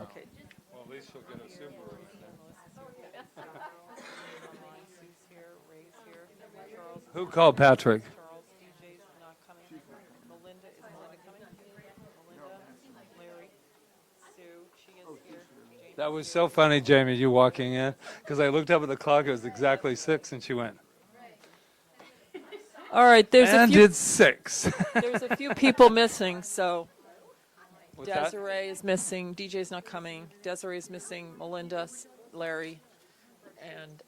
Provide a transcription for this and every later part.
Okay. Well, at least she'll get a Subaru. Sue's here, Ray's here, Charles is Who here. called Patrick? Charles, DJ's not coming. Melinda, is Melinda coming? Melinda, Larry, Sue, she is here. James That is was here. so funny, Jamie, you walking in, because I looked up at the clock, it was exactly 6, and she went, All right, and it's 6. there's a few people missing, so What's that? Desiree is missing, DJ's not coming, Desiree is missing, Melinda, Larry, and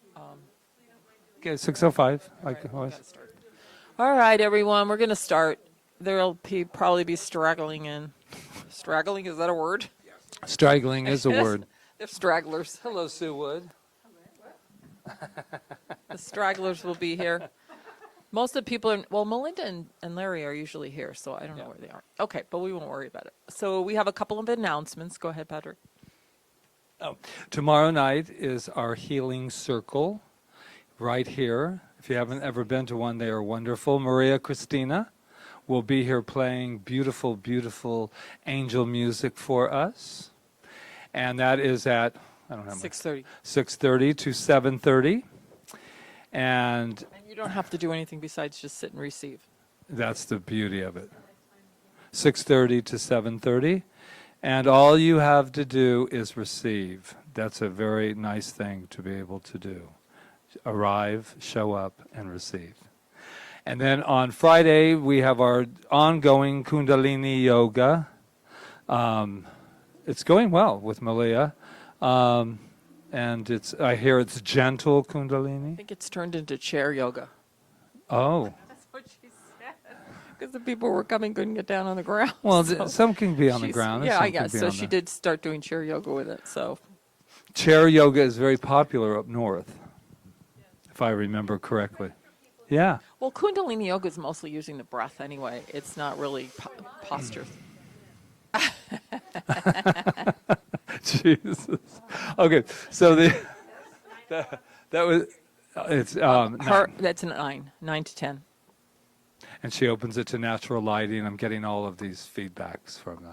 Okay, 6:05, all like right, we always. gotta start. All right, everyone, we're gonna start. There'll probably be straggling in. Straggling, is that a word? Straggling is a word. They're stragglers. Hello, Sue Wood. The stragglers will be here. Most of the people, Melinda and Larry are usually here, so I don't know where they are. Okay, but we won't worry about it. So we have a couple of announcements. Go ahead, Patrick. Oh, tomorrow night is our healing circle right here. If you haven't ever been to one, they are wonderful. Maria Christina will be here playing beautiful, beautiful angel music for us. And that is at, I don't know, 6:30. 6:30 to 7:30. And And you don't have to do anything besides just sit and receive. that's the beauty of it. 6:30 to 7:30. And all you have to do is receive. That's a very nice thing to be able to do. Arrive, show up, and receive. And then on Friday, we have our ongoing Kundalini Yoga. It's going well with Malia. And I hear it's gentle I Kundalini. think it's turned into chair yoga. Oh. That's what she said. Because the people were coming couldn't get down on the ground. Well, so some can be on the she's- ground. and Yeah, some I can guess. be So on she the- did start doing chair yoga with it. So Chair yoga is very popular up north, if I remember correctly. Yeah. Well, Kundalini yoga is mostly using the breath anyway. It's not really posture. Jesus. Okay, so that was it's That's a 9 to 10. and she opens it to natural lighting. I'm getting all of these feedbacks from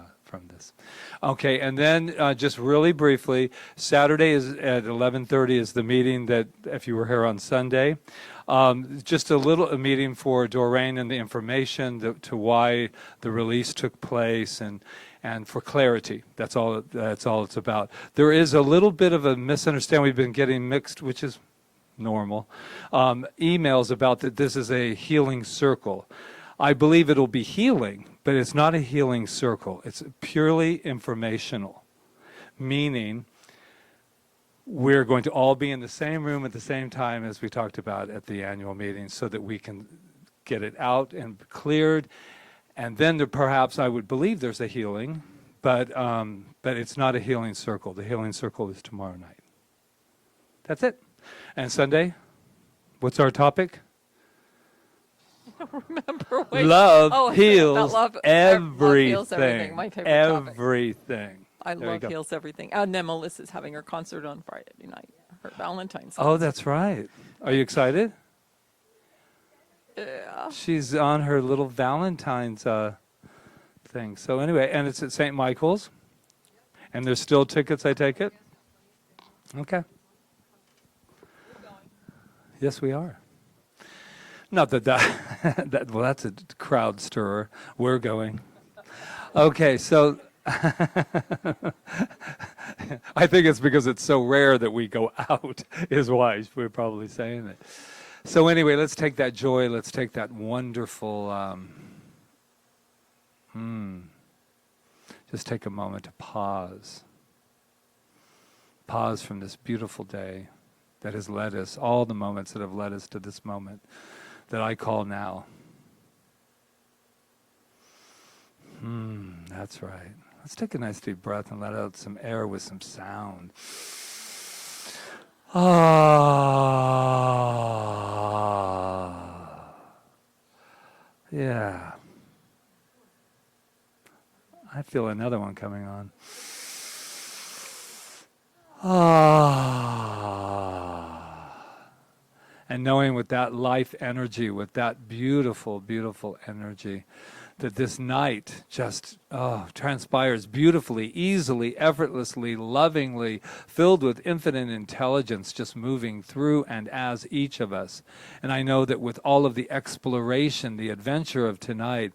this. Okay, and then just really briefly, Saturday is at 11:30 is the meeting that if you were here on Sunday. Just a meeting for Doreen and the information to why the release took place and for clarity. That's all it's about. There is a little bit of a misunderstanding. We've been getting mixed, which is normal, emails about that this is a healing circle. I believe it'll be healing, but it's not a healing circle. It's purely informational, meaning we're going to all be in the same room at the same time as we talked about at the annual meeting so that we can get it out and cleared. And then perhaps I would believe there's a healing, but it's not a healing circle. The healing circle is tomorrow night. That's it. And Sunday, what's our topic? I don't remember. Wait. Love heals love everything. heals everything. My favorite topic. Everything. I There you love go. heals everything. And then Melissa's having her concert on Friday night. Her Valentine's. Oh, that's right. Are you excited? Yeah. She's on her little Valentine's thing. So anyway, and it's at St. Michael's. And there's still tickets, I take it? Okay. Yes, we are. Not that well, that's a crowd stirrer. We're going. Okay, so I think it's because it's so rare that we go out is why we're probably saying it. So anyway, let's take that joy, let's take that wonderful, just take a moment to pause. Pause from this beautiful day that has led us, all the moments that have led us to this moment that I call now. That's right. Let's take a nice deep breath and let out some air with some sound. Ah. Yeah. I feel another one coming on. Ah. and knowing with that life energy, with that beautiful, beautiful energy, that this night just transpires beautifully, easily, effortlessly, lovingly, filled with infinite intelligence, just moving through and as each of us. And I know that with all of the exploration, the adventure of tonight,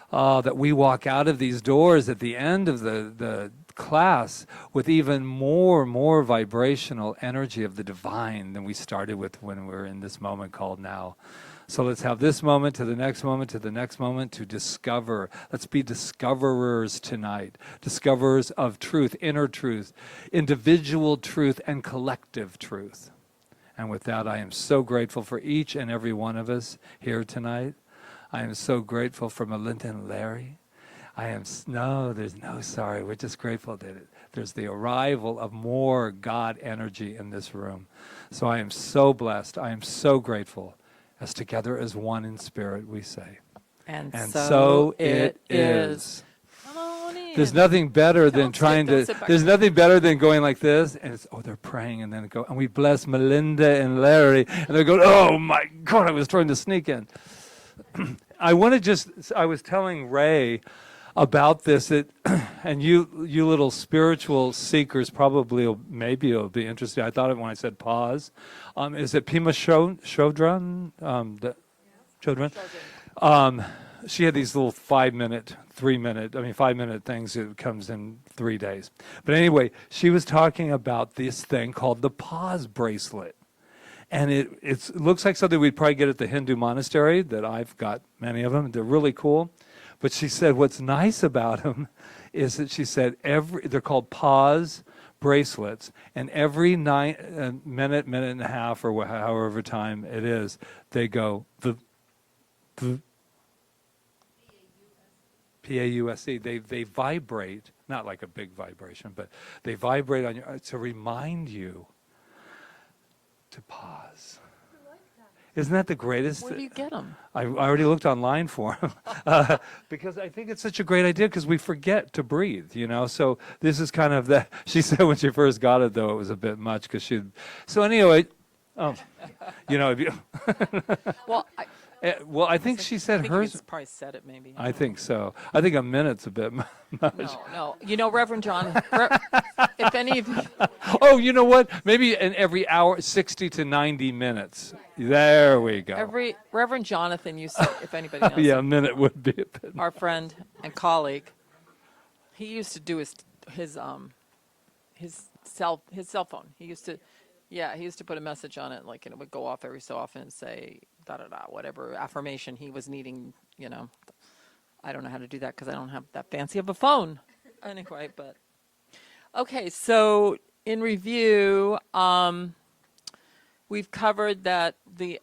that we walk out of these doors at the end of the class with even more vibrational energy of the divine than we started with when we were in this moment called now. So let's have this moment to the next moment to the next moment to discover. Let's be discoverers tonight. Discoverers of truth, inner truth, individual truth, and collective truth. And with that, I am so grateful for each and every one of us here tonight. I am so grateful for Melinda and Larry. There's no sorry. We're just grateful that there's the arrival of more God energy in this room. So I am so blessed. I am so grateful. As together as one in spirit, we say. And so it is. Come on in. There's nothing better than Don't sit back there's there. nothing better than going like this, and it's, they're praying, and then it go, and we bless Melinda and Larry, and they go, oh my God, I was trying to sneak in. I was telling Ray about this, and you little spiritual seekers maybe it'll be interesting. I thought it when I said pause. Is it Pima Chodron? Chodron? She had these little 5 minute things. It comes in 3 days. But anyway, she was talking about this thing called the pause bracelet. And it looks like something we'd probably get at the Hindu monastery, that I've got many of them. They're really cool. But she said what's nice about them is that she said they're called pause bracelets, and every minute and a half, or however time it is, they go the P-A-U-S-E. They vibrate, not like a big vibration, but they vibrate on your to remind you to pause. Isn't that the greatest? Where do you get them? I already looked online for them because I think it's such a great idea because we forget to breathe, So this is kind of that. She said when she first got it, though, it was a bit much because So anyway, if you. Well, I think she said you hers. could probably said it maybe. I think so. I think a minute's a bit much. No. Reverend John, if any of you, Oh, you know what? Maybe in every hour, 60 to 90 minutes. There we go. Reverend Jonathan used to, if anybody knows Yeah, a him, minute would be a bit. our friend and colleague, he used to do his cell phone. He used to put a message on it, like, and it would go off every so often and say whatever affirmation he was needing. I don't know how to do that because I don't have that fancy of a phone. Anyway, but okay. So in review, we've covered that the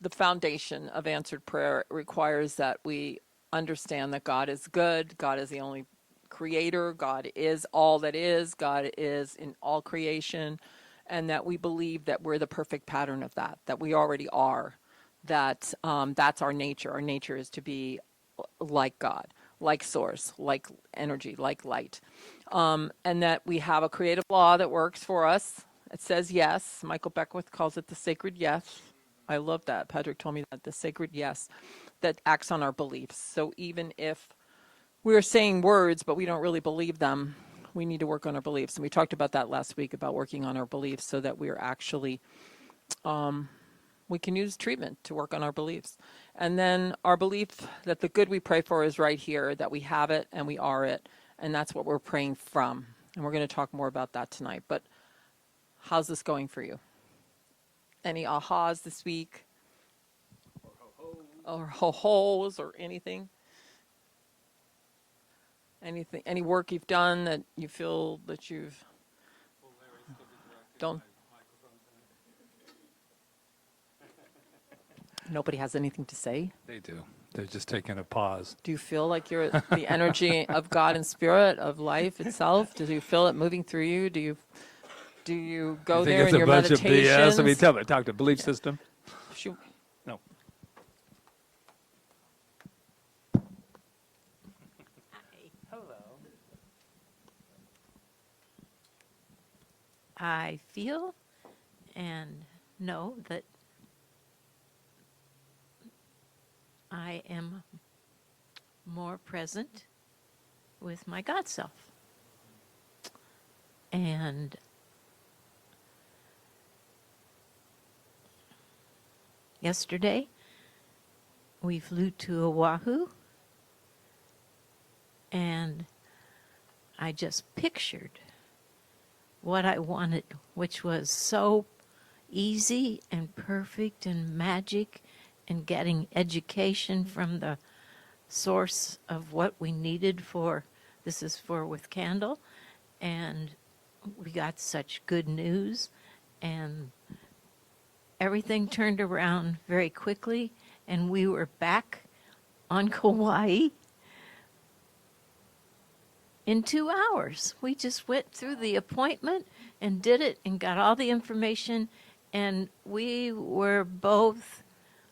foundation of answered prayer requires that we understand that God is good. God is the only creator. God is all that is. God is in all creation, and that we believe that we're the perfect pattern of that we already are. That that's our nature. Our nature is to be like God, like source, like energy, like light. And that we have a creative law that works for us. It says yes. Michael Beckwith calls it the sacred yes. I love that. Patrick told me that, the sacred yes, that acts on our beliefs. So even if we're saying words, but we don't really believe them, we need to work on our beliefs. And we talked about that last week, about working on our beliefs so that we're actually, we can use treatment to work on our beliefs. And then our belief that the good we pray for is right here, that we have it and we are it. And that's what we're praying from. And we're going to talk more about that tonight. But how's this going for you? Any ahas this week? Or ho-hos or anything? Any work you've done that you feel that you've don't? Nobody has anything to say? They do. They're just taking a pause. Do you feel like you're the energy of God and spirit of life itself? Do you feel it moving through you? Do you go there in your meditations? I think it's a bunch of BS. I mean, talk to belief system. No. Hello. I feel and know that God is good. God is all that is. God is in all creation. And that we believe that we're the perfect pattern of that we already are. That we are the I am more present with my God self. And yesterday, we flew to Oahu, and I just pictured what I wanted, which was so easy and perfect and magic, and getting education from the source of what we needed for this is for with Candle. And we got such good news, and everything turned around very quickly, and we were back on Kauai in 2 hours. We just went through the appointment and did it and got all the information, and we were both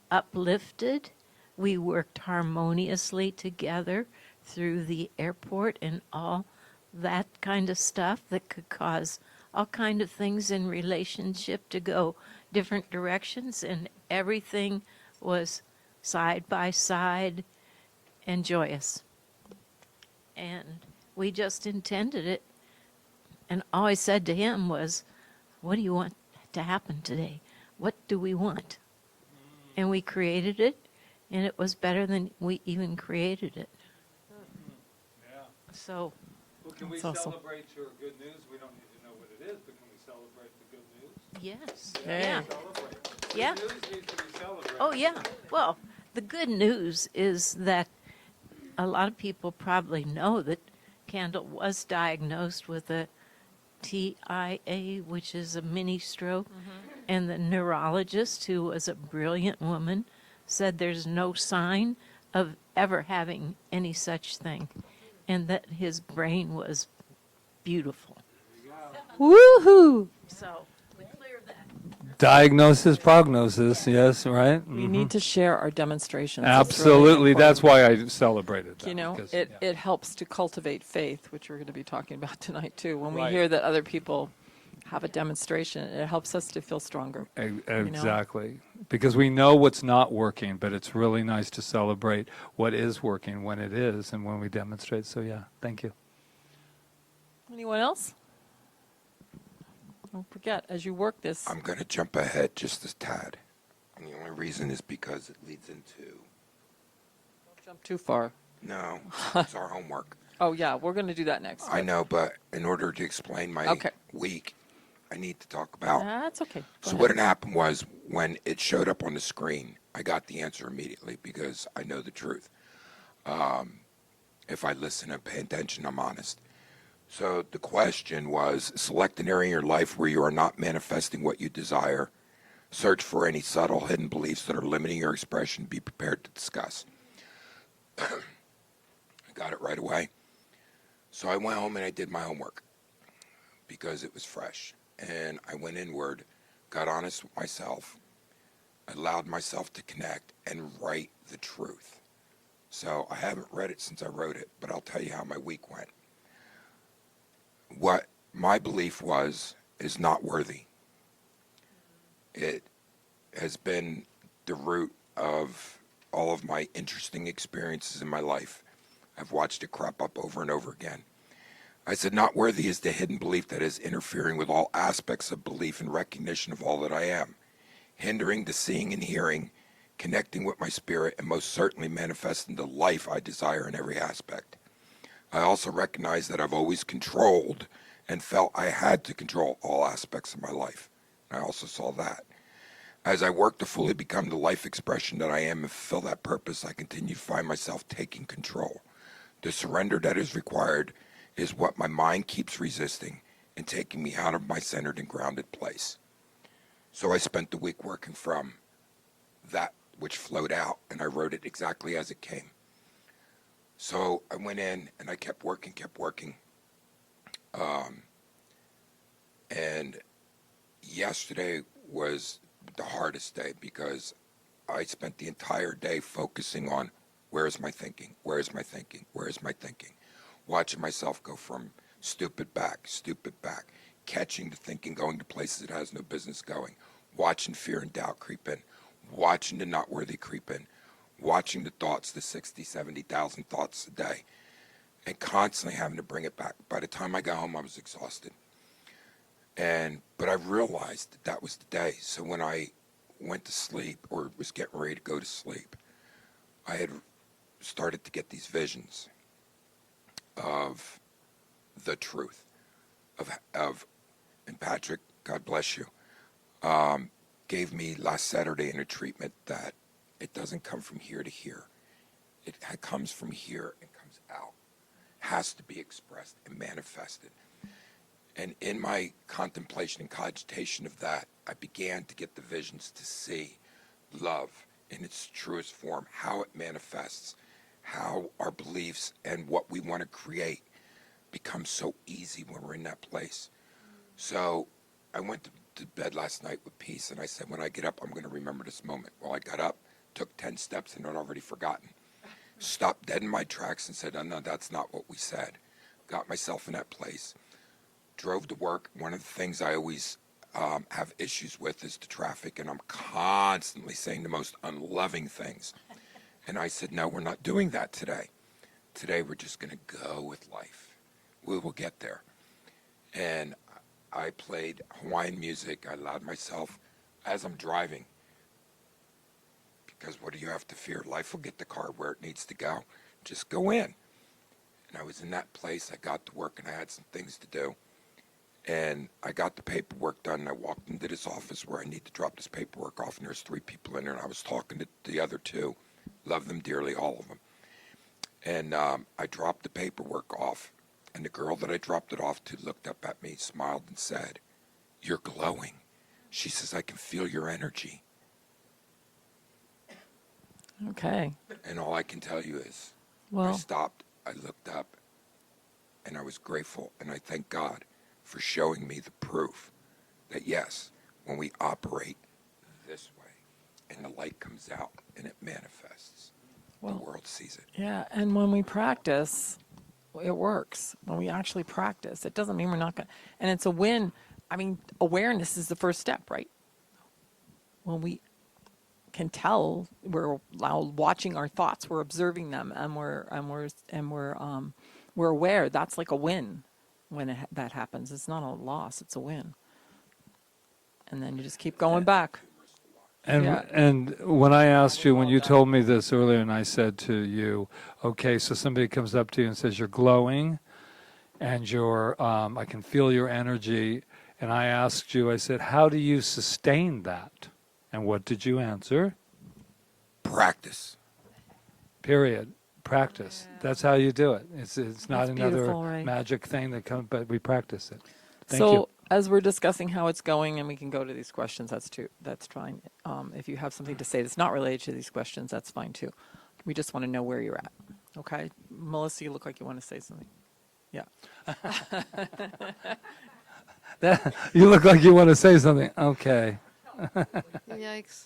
uplifted. We worked harmoniously together through the airport and all that kind of stuff that could cause all kind of things in relationship to go different directions, and everything was side by side and joyous. And we just intended it, and all I said to him was, what do you want to happen today? What do we want? And we created it, and it was better than we even created it. Yeah. So Well, can we That's awesome. celebrate your good news? We don't need to know what it is, but can we celebrate the good news? yes, Hey. yeah, Celebrate. yeah. Good news needs to be celebrated. Oh, yeah. Well, the good news is that a lot of people probably know that Candle was diagnosed with a TIA, which is a mini stroke. And the neurologist, who was a brilliant woman, said there's no sign of ever having any such thing, and that his brain was beautiful. Woohoo! So we cleared that. Diagnosis, prognosis, yes, right? We Mhm. need to share our demonstrations. It's really Absolutely. That's important. why I celebrated that. You know, because, it, yeah. it helps to cultivate faith, which we're going to be talking about tonight too. When we Right. hear that other people have a demonstration, it helps us to feel stronger. Exactly. Because we know what's not working, but it's really nice to celebrate what is working when it is and when we demonstrate. So, yeah, thank you. Anyone else? Don't forget, as you work this, I'm going to jump ahead just a tad. And the only reason is because it leads into, don't jump too far. no, it's our homework. Oh yeah, we're going to do that next. I know, but in order to explain my Okay. week, I need to talk about. That's okay. Go So ahead. what had happened was when it showed up on the screen, I got the answer immediately because I know the truth. If I listen and pay attention, I'm honest. So the question was, select an area in your life where you are not manifesting what you desire. Search for any subtle hidden beliefs that are limiting your expression. Be prepared to discuss. I got it right away. So I went home and I did my homework because it was fresh. And I went inward, got honest with myself, allowed myself to connect and write the truth. So I haven't read it since I wrote it, but I'll tell you how my week went. What my belief was is not worthy. It has been the root of all of my interesting experiences in my life. I've watched it crop up over and over again. I said, not worthy is the hidden belief that is interfering with all aspects of belief and recognition of all that I am, hindering the seeing and hearing, connecting with my spirit, and most certainly manifesting the life I desire in every aspect. I also recognize that I've always controlled and felt I had to control all aspects of my life. I also saw that. As I work to fully become the life expression that I am and fulfill that purpose, I continue to find myself taking control. The surrender that is required is what my mind keeps resisting and taking me out of my centered and grounded place. So I spent the week working from that which flowed out, and I wrote it exactly as it came. So I went in and I kept working. And yesterday was the hardest day because I spent the entire day focusing on where is my thinking, watching myself go from stupid back, catching the thinking going to places it has no business going, watching fear and doubt creep in, watching the not worthy creep in, watching the thoughts, the 60, 70,000 thoughts a day, and constantly having to bring it back. By the time I got home, I was exhausted. But I realized that that was the day. So when I went to sleep or was getting ready to go to sleep, I had started to get these visions of the truth and Patrick, God bless you, gave me last Saturday in a treatment that it doesn't come from here to here. It comes from here and comes out. Has to be expressed and manifested. And in my contemplation and cogitation of that, I began to get the visions to see love in its truest form, how it manifests, how our beliefs and what we want to create becomes so easy when we're in that place. So I went to bed last night with peace, and I said, when I get up, I'm going to remember this moment. Well, I got up, took 10 steps, and I'd already forgotten. Stopped dead in my tracks and said, oh, no, that's not what we said. Got myself in that place. Drove to work. One of the things I always have issues with is the traffic, and I'm constantly saying the most unloving things. And I said, no, we're not doing that today. Today we're just going to go with life. We will get there. And I played Hawaiian music. I allowed myself, as I'm driving, because what do you have to fear? Life will get the car where it needs to go. Just go in. And I was in that place. I got to work, and I had some things to do. And I got the paperwork done, and I walked into this office where I need to drop this paperwork off, and there's 3 people in there, and I was talking to the other 2. Love them dearly, all of them. And I dropped the paperwork off, and the girl that I dropped it off to looked up at me, smiled, and said, "You're glowing." She says, "I can feel your energy." Okay. And all I can tell you is, I Well, stopped, I looked up, and I was grateful, and I thank God for showing me the proof that yes, when we operate this way, and the light comes out and it manifests, the world sees it. yeah, and when we practice, it works. When we actually practice, it doesn't mean we're not going to, and it's a win. I mean, awareness is the first step, right? When we can tell, we're watching our thoughts, we're observing them, and we're aware. That's like a win when that happens. It's not a loss, it's a win. And then you just keep going back. And Yeah. and when I asked you, when you told me this earlier, and I said to you, okay, so somebody comes up to you and says you're glowing, and I can feel your energy, and I asked you, I said, how do you sustain that? And what did you answer? Practice. Period. Practice. That's how you do it. It's not That's another beautiful, right? magic thing that comes, but we practice it. Thank So you. as we're discussing how it's going, and we can go to these questions, that's fine. If you have something to say that's not related to these questions, that's fine too. We just want to know where you're at. Okay, Melissa, you look like you want to say something. Yeah. You look like you want to say something. Okay. Yikes.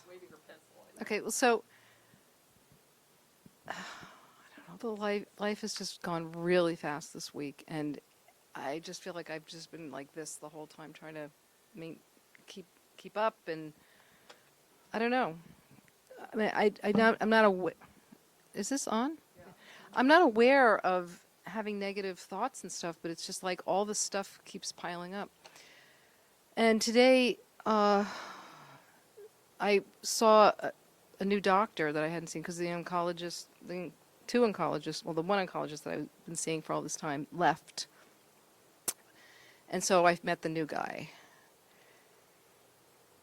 Okay, well, so I don't know. The life has just gone really fast this week, and I just feel like I've just been like this the whole time, trying to keep up, and I don't know. I mean, I'm not aware. Is this on? Yeah. I'm not aware of having negative thoughts and stuff, but it's just like all the stuff keeps piling up. And today, I saw a new doctor that I hadn't seen because the one oncologist that I've been seeing for all this time left. And so I met the new guy.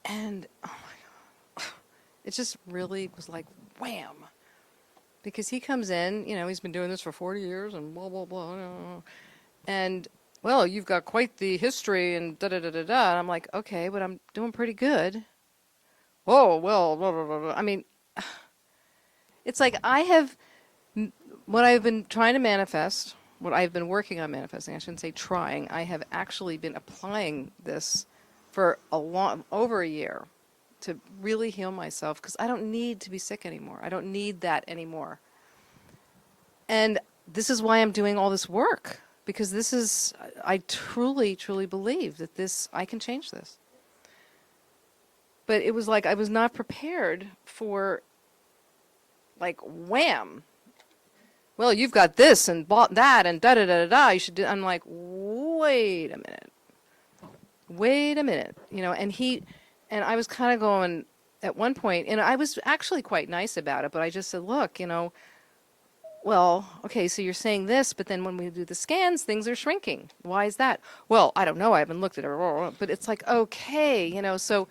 And, oh my God, it just really was like, wham. Because he comes in, he's been doing this for 40 years and blah, blah, blah. And, well, you've got quite the history and da-da-da-da-da. And I'm like, okay, but I'm doing pretty good. Oh, well, blah, blah, blah, blah. I mean, it's like what I've been trying to manifest, what I've been working on manifesting, I shouldn't say trying, I have actually been applying this for over a year to really heal myself, because I don't need to be sick anymore. I don't need that anymore. And this is why I'm doing all this work, because I truly, truly believe that I can change this. But it was like I was not prepared for like wham. Well, you've got this and bought that and da da da da da. You should do. I'm like, wait a minute, and I was kind of going at one point, and I was actually quite nice about it, but I just said, look, well, okay, so you're saying this, but then when we do the scans, things are shrinking. Why is that? Well, I don't know. I haven't looked at it, but it's like, okay, so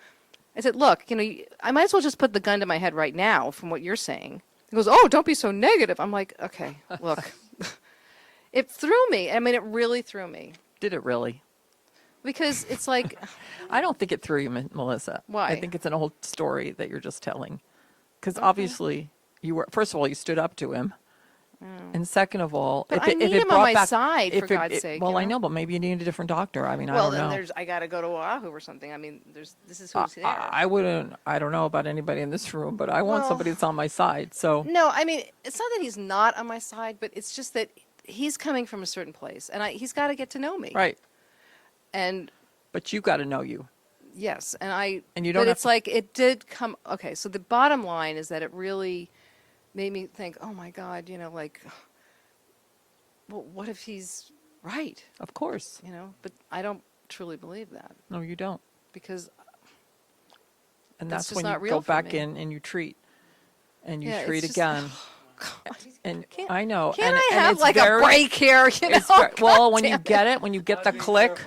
I said, look, I might as well just put the gun to my head right now from what you're saying. He goes, oh, don't be so negative. I'm like, okay, look. It threw me. I mean, it really threw me. Did it really? Because it's like, I don't think it threw you, Melissa. Why? I think it's an old story that you're just telling. Because obviously, first of all, you stood up to him. And second of all, But if I it, need if it him on brought my back, side, if for God's sake, Well, you I know? know, but maybe you need a different doctor. I mean, I well, don't know. then I got to go to Oahu or something. I mean, this is who's there. I wouldn't. I don't know about anybody in this room, but I want Well- somebody that's on my side. So No, I mean, it's not that he's not on my side, but it's just that he's coming from a certain place, and he's got to get to know me. right, And but you got to know you. yes, And you don't But have it's to- like it did come. Okay, so the bottom line is that it really made me think. Oh my God, like, well, what if he's right? Of course. But I don't truly believe that No, you don't. because And That's that's just when not you real go for back me. in and you treat, and you Yeah, it's treat just- again. God, And can't- I know. can't and, I and have it's like very- a break here? It's well, when you damn it. get it, when you get the click,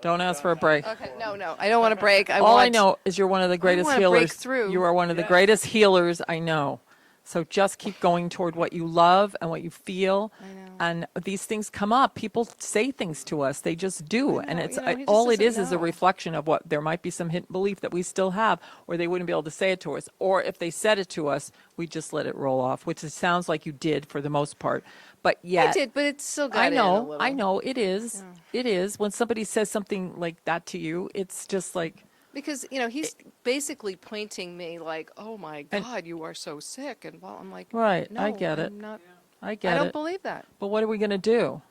don't ask for a break. Okay, no, I don't want to break. All I know is you're one of the greatest wanna break healers. through. You are one of the greatest healers I know. So just keep going toward what you love and what you feel. I know. And these things come up. People say things to us. They just do. And know, it's he just all it doesn't is a know. reflection of what there might be some hidden belief that we still have, or they wouldn't be able to say it to us. Or if they said it to us, we just let it roll off, which it sounds like you did for the most part. But yet, I did, but it still got I in a know, little. I know, it is. It is. When somebody says something like that to you, it's just like, Because, he's basically pointing me like, oh my And- God, you are so sick. And well, I'm like, right, no, I get it. I'm not, I I get don't it. believe that. But what are we going to do?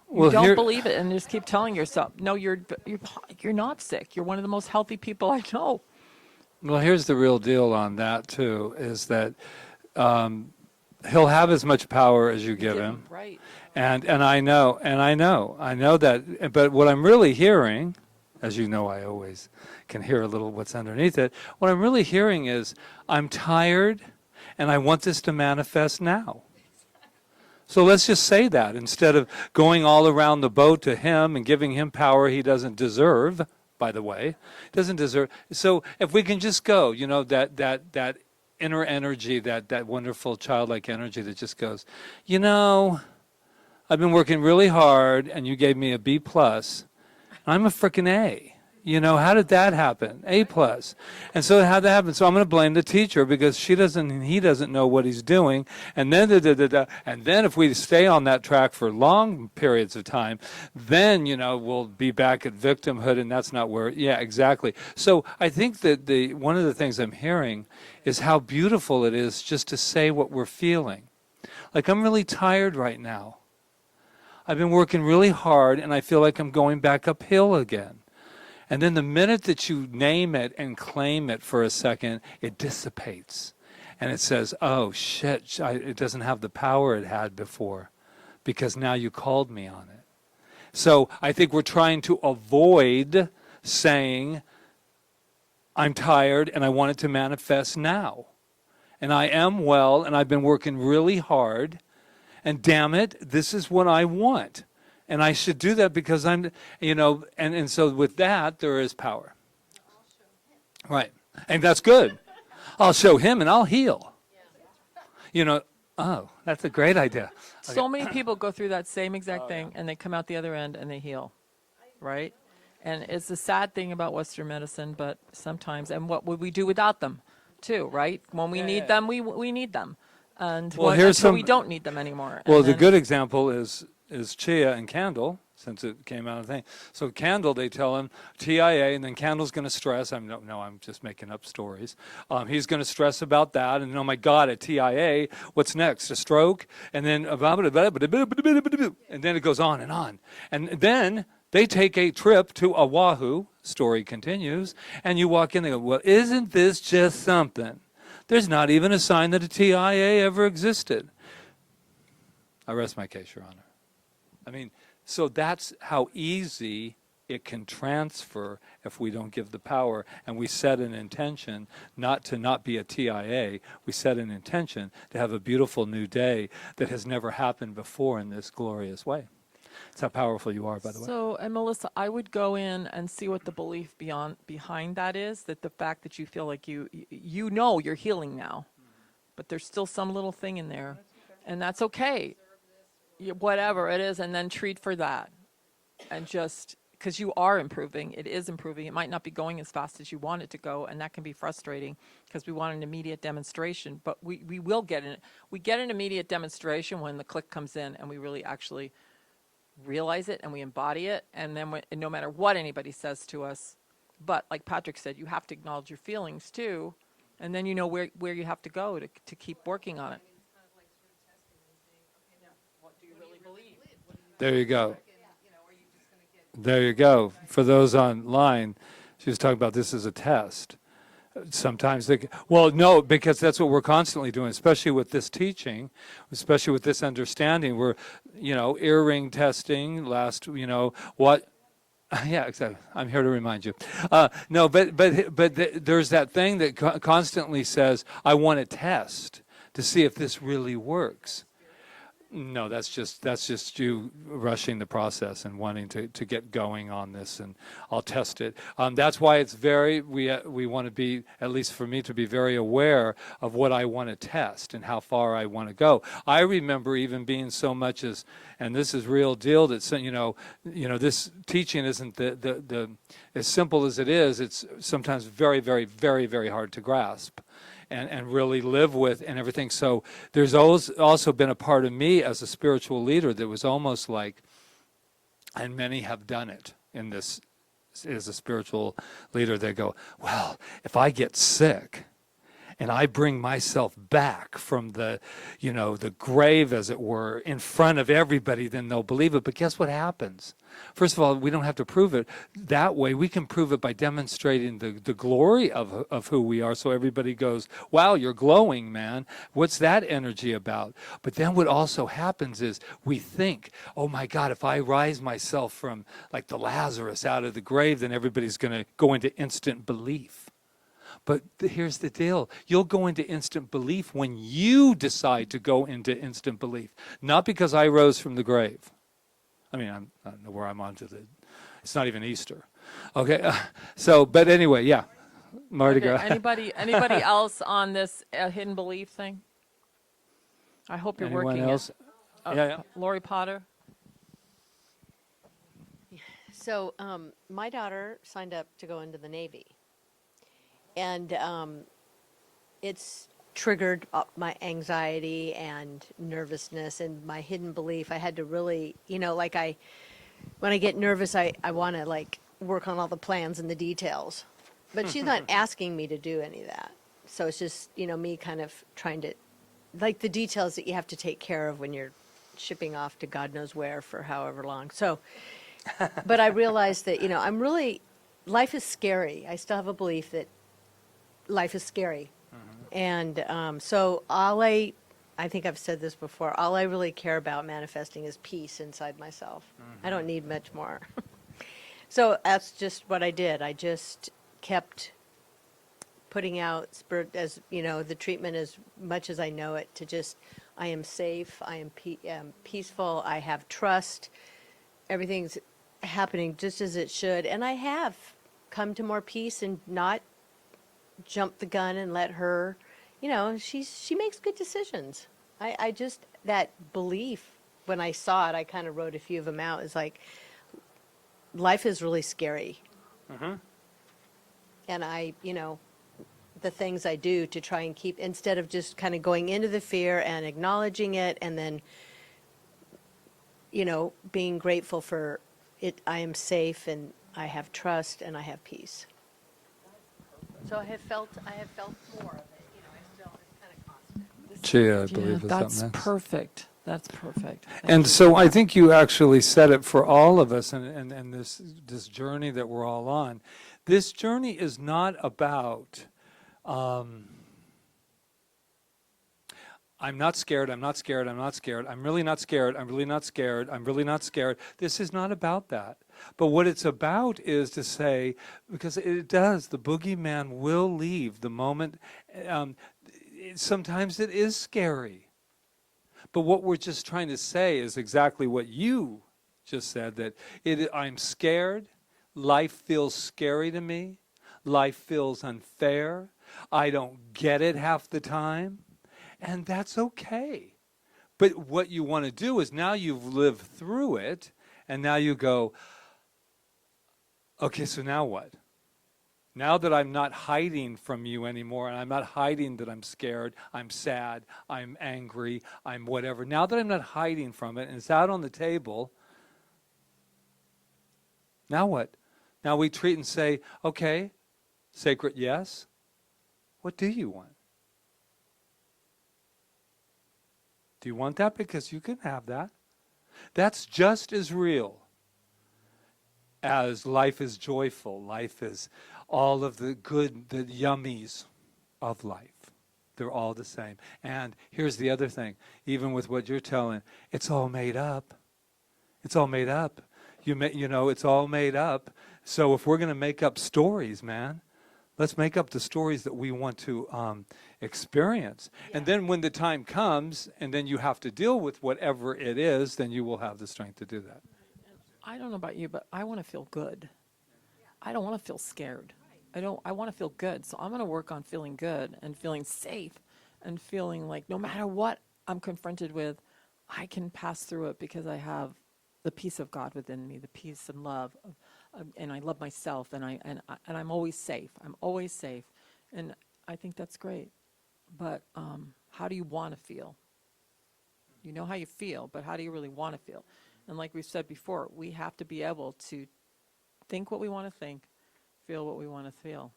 Well, You don't here- believe it and just keep telling yourself, no, you're not sick. You're one of the most healthy people I know. Well, here's the real deal on that too: is that he'll have as much power as you give him. Right. And I know that. But what I'm really hearing, as you know, I always can hear a little what's underneath it. What I'm really hearing is, I'm tired, and I want this to manifest now. So let's just say that instead of going all around the boat to him and giving him power he doesn't deserve. By the way, doesn't deserve. So if we can just go, that inner energy, that wonderful childlike energy that just goes, I've been working really hard, and you gave me a B+. I'm a frickin' A. How did that happen? A+. And so how'd that happen? So I'm going to blame the teacher because he doesn't know what he's doing. And then, and then if we stay on that track for long periods of time, then, we'll be back at victimhood, and that's not where, yeah, exactly. So I think that one of the things I'm hearing is how beautiful it is just to say what we're feeling. Like, I'm really tired right now. I've been working really hard, and I feel like I'm going back uphill again. And then the minute that you name it and claim it for a second, it dissipates. And it says, oh, shit, it doesn't have the power it had before because now you called me on it. So I think we're trying to avoid saying, I'm tired and I want it to manifest now. And I am well, and I've been working really hard. And damn it, this is what I want. And I should do that because I'm, and so with that, there is power. Right. And that's good. I'll show him and I'll heal. Oh, that's a great idea. So many people go through that same exact thing and they come out the other end and they heal. Right? And it's the sad thing about Western medicine, but sometimes, and what would we do without them too, right? When we need them, we need them. And Well, here's until we some- don't need them anymore. Well, And the then- good example is Chia and Candle, since it came out of the thing. So Candle, they tell him TIA, and then Candle's going to stress. I'm just making up stories. He's going to stress about that, and oh my God, at TIA, what's next? A stroke, and then and then it goes on, and then they take a trip to Oahu. Story continues, and you walk in. They go, well, isn't this just something? There's not even a sign that a TIA ever existed. I rest my case, Your Honor. I mean, so that's how easy it can transfer if we don't give the power, and we set an intention not to not be a TIA. We set an intention to have a beautiful new day that has never happened before in this glorious way. That's how powerful you are, by the way. So, and Melissa, I would go in and see what the belief behind that is, that the fact that you feel like you know you're healing now, but there's still some little thing in there, and that's okay. Whatever it is, and then treat for that. And just, because you are improving, it is improving. It might not be going as fast as you want it to go, and that can be frustrating because we want an immediate demonstration, but we will get it. We get an immediate demonstration when the click comes in and we really actually realize it and we embody it, and then and no matter what anybody says to us, but like Patrick said, you have to acknowledge your feelings too, and then you know where you have to go to keep working on it. What do you really believe? There you go. There you go. For those online, she was talking about this as a test. Sometimes well, no, because that's what we're constantly doing, especially with this teaching, especially with this understanding. We're, earring testing, what. Yeah, exactly. I'm here to remind you. No, but there's that thing that constantly says, I want to test to see if this really works. No, that's just you rushing the process and wanting to get going on this, and I'll test it. That's why it's we want to be, at least for me, to be very aware of what I want to test and how far I want to go. I remember even being so much as, and this is real deal, that this teaching isn't the as simple as it is. It's sometimes very, very, very, very hard to grasp. And really live with and everything. So there's also been a part of me as a spiritual leader that was almost like, and many have done it in this, as a spiritual leader, they go, well, if I get sick and I bring myself back from the grave, as it were, in front of everybody, then they'll believe it. But guess what happens? First of all, we don't have to prove it that way. We can prove it by demonstrating the glory of who we are, so everybody goes, wow, you're glowing, man. What's that energy about? But then what also happens is we think, oh my God, if I rise myself from like the Lazarus out of the grave, then everybody's going to go into instant belief. But here's the deal. You'll go into instant belief when you decide to go into instant belief, not because I rose from the grave. I mean, I don't know where I'm on to it's not even Easter. Okay, but anyway, yeah, Mardi Gras. Anybody else on this hidden belief thing? I hope you're Anyone working else? it. Yeah. Lori Potter? So my daughter signed up to go into the Navy, and it's triggered my anxiety and nervousness and my hidden belief. I had to really, when I get nervous, I want to work on all the plans and the details. But she's not asking me to do any of that. So it's just, me kind of trying to, the details that you have to take care of when you're shipping off to God knows where for however long. So, but I realized that, life is scary. I still have a belief that life is scary. And so I think I've said this before, all I really care about manifesting is peace inside myself. I don't need much more. So that's just what I did. I just kept putting out as the treatment as much as I know it, to just, I am safe, I am peaceful, I have trust, everything's happening just as it should. And I have come to more peace and not jump the gun and let her, she makes good decisions. I just, that belief, when I saw it, I kind of wrote a few of them out, is like, life is really scary. And I, the things I do to try and keep, instead of just kind of going into the fear and acknowledging it and then, being grateful for it, I am safe and I have trust and I have peace. So I have felt more of it. It's kind of constant. Gee, I believe is that's something else. perfect. That's perfect. Thank And you. so I think you actually said it for all of us, and this journey that we're all on. This journey is not about I'm not scared, I'm not scared, I'm not scared, I'm really not scared, I'm really not scared, I'm really not scared. This is not about that. But what it's about is to say, because it does, the boogeyman will leave the moment. Um, Sometimes it is scary. But what we're just trying to say is exactly what you just said, that I'm scared, life feels scary to me, life feels unfair, I don't get it half the time, and that's okay. But what you want to do is now you've lived through it, and now you go, okay, so now what? Now that I'm not hiding from you anymore, and I'm not hiding that I'm scared, I'm sad, I'm angry, I'm whatever. Now that I'm not hiding from it and it's out on the table, now what? Now we treat and say, okay, sacred yes. What do you want? Do you want that? Because you can have that. That's just as real as life is joyful. Life is all of the good, the yummies of life. They're all the same. And here's the other thing. Even with what you're telling, it's all made up. It's all made up. You know, it's all made up. So if we're going to make up stories, man, let's make up the stories that we want to experience. Yeah. And then when the time comes and then you have to deal with whatever it is, then you will have the strength to do that. I don't know about you, but I want to feel good. I don't want to feel scared. I want to feel good. So I'm going to work on feeling good and feeling safe and feeling like no matter what I'm confronted with, I can pass through it because I have the peace of God within me, the peace and love, and I love myself, and I'm always safe. I'm always safe, and I think that's great. But how do you want to feel? You know how you feel, but how do you really want to feel? And like we said before, we have to be able to think what we want to think, feel what we want to feel.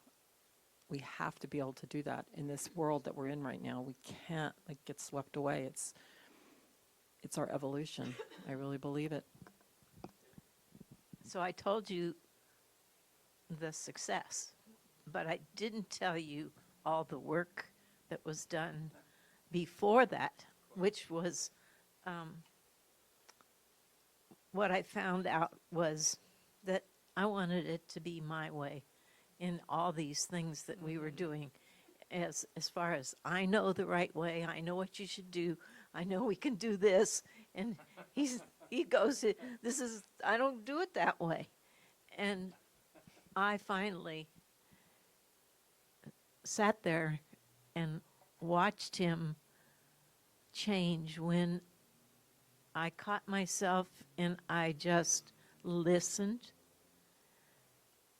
We have to be able to do that in this world that we're in right now. We can't get swept away. It's our evolution. I really believe it. So I told you the success, but I didn't tell you all the work that was done before that, which was what I found out was that I wanted it to be my way in all these things that we were doing. As far as I know the right way, I know what you should do. I know we can do this, and he goes, I don't do it that way. And I finally sat there and watched him change when I caught myself and I just listened.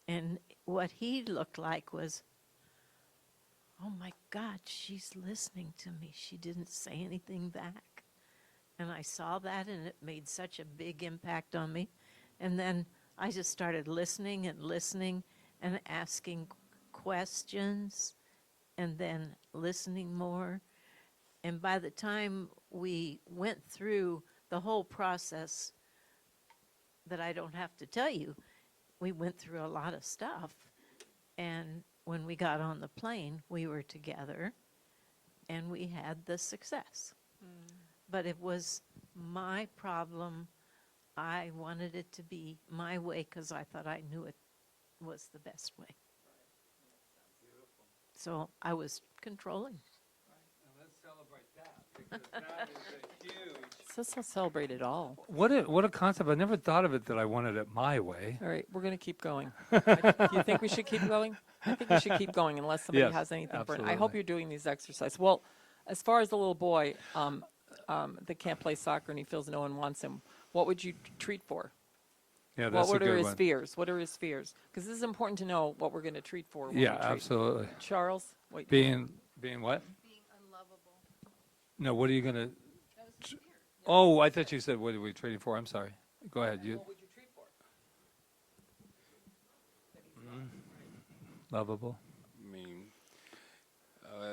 And what he looked like was, oh my God, she's listening to me. She didn't say anything back. And I saw that, and it made such a big impact on me. And then I just started listening and asking questions and then listening more. And by the time we went through the whole process that I don't have to tell you, we went through a lot of stuff. And when we got on the plane, we were together and we had the success. But it was my problem. I wanted it to be my way because I thought I knew it was the best way. So I was controlling. Let's celebrate that, because that is a huge... Let's celebrate it all. What a concept. I never thought of it that I wanted it my way. All right, we're going to keep going. Do you think we should keep going? I think we should keep going unless somebody Yes, has anything for it. I absolutely. hope you're doing these exercises. Well, as far as the little boy that can't play soccer and he feels no one wants him, what would you treat for? Yeah, that's a What are good his one. fears? What are his fears? Because this is important to know what we're going to treat for. When Yeah, we treat. absolutely. Charles, wait. Being what? Being unlovable. No, what are you going to... Oh, I thought you said what are we trading for? I'm sorry. Go ahead. You What would you treat for? lovable. I mean,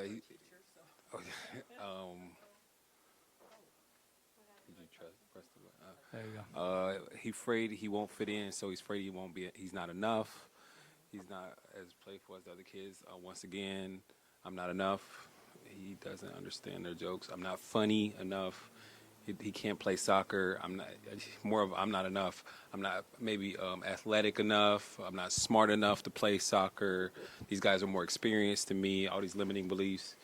did you press the button? There you go. He's afraid he won't fit in, so he's afraid he won't be. He's not enough. He's not as playful as the other kids. Once again, I'm not enough. he doesn't understand their jokes. I'm not funny enough. He can't play soccer. I'm not I'm not enough. I'm not maybe athletic enough. I'm not smart enough to play soccer. These guys are more experienced than me. All these limiting beliefs.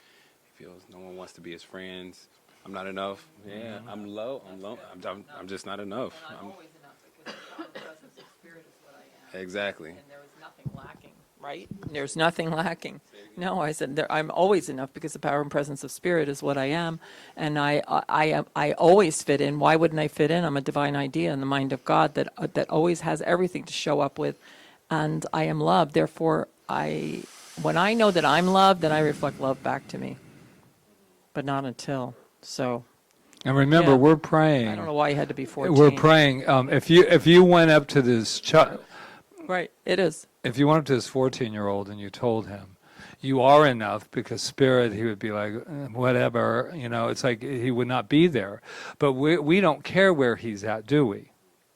He feels no one wants to be his friends. I'm not enough. Yeah, I'm low. I'm just not enough. Always enough because the power and presence of spirit is what I am. Exactly. And there is nothing lacking, right? There's nothing lacking. No, I said I'm always enough because the power and presence of spirit is what I am, and I always fit in. Why wouldn't I fit in? I'm a divine idea in the mind of God that always has everything to show up with, and I am loved. Therefore, when I know that I'm loved, then I reflect love back to me. But not until so. And remember, Yeah. we're praying. I don't know why you had to be 14. We're praying. If you went up to this child, Right, it is. if you went up to this 14-year-old and you told him, you are enough, because spirit, he would be like, whatever, it's like he would not be there. But we don't care where he's at, do we?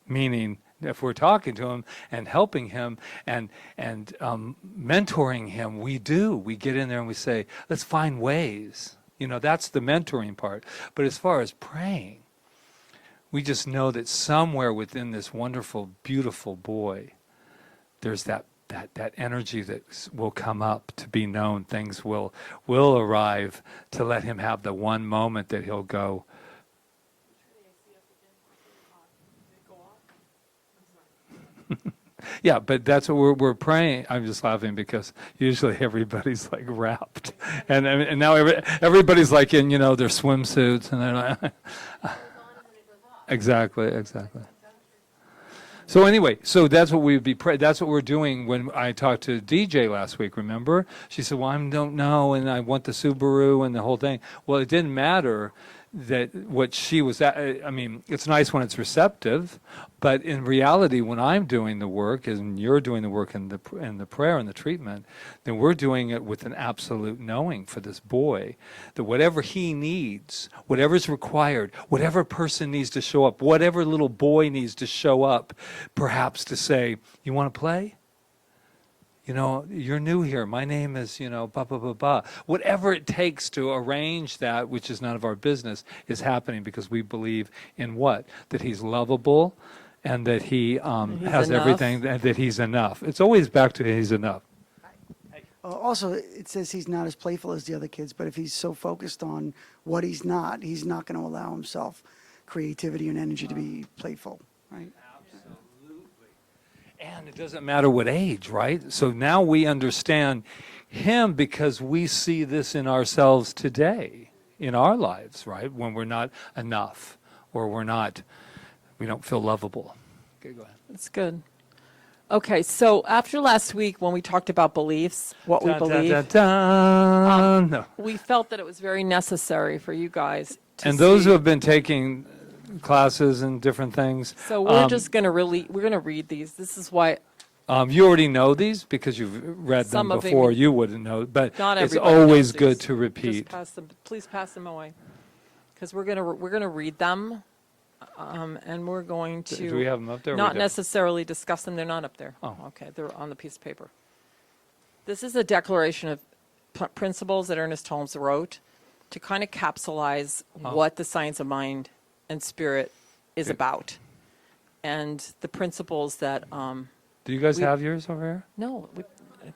Meaning, if we're talking to him and helping him and mentoring him, we do. We get in there and we say, let's find ways. That's the mentoring part. But as far as praying, we just know that somewhere within this wonderful, beautiful boy, there's that energy that will come up to be known. Things will arrive to let him have the one moment that he'll go, yeah, but that's what we're praying. I'm just laughing because usually everybody's like wrapped, and now everybody's like in their swimsuits, and they're like, exactly. So anyway, so that's what we'd be that's what we're doing. When I talked to DJ last week, remember? She said, well, I don't know, and I want the Subaru and the whole thing. Well, it didn't matter that what she was at. I mean, it's nice when it's receptive, but in reality, when I'm doing the work and you're doing the work in the prayer and the treatment, then we're doing it with an absolute knowing for this boy that whatever he needs, whatever's required, whatever person needs to show up, whatever little boy needs to show up, perhaps to say, you want to play? You're new here. My name is, blah, blah, blah, blah. Whatever it takes to arrange that, which is none of our business, is happening because we believe in what? That he's lovable and that he has enough. everything, and that he's enough. It's always back to he's enough. Also, it says he's not as playful as the other kids, but if he's so focused on what he's not going to allow himself creativity and energy to be playful, right? And it doesn't matter what age, right? So now we understand him because we see this in ourselves today, in our lives, right? When we're not enough or we don't feel lovable. Okay, go ahead. That's good. Okay, so after last week when we talked about beliefs, what we believe, No. we felt that it was very necessary for you guys to And those see. who have been taking classes and different things. So we're just going to read these. This is why You already know these because you've read Some them of them before. we- You wouldn't know, but not it's everybody always knows good these. to repeat. Please pass them away, because we're gonna read them, and we're going to. Do we have them up there? or we Not don't? necessarily discuss them. They're not up there. Oh. Okay, they're on the piece of paper. This is a declaration of principles that Ernest Holmes wrote to kind of capsulize what the science of mind and spirit is Good. about, and the principles that. Do you guys we- have yours over here? No,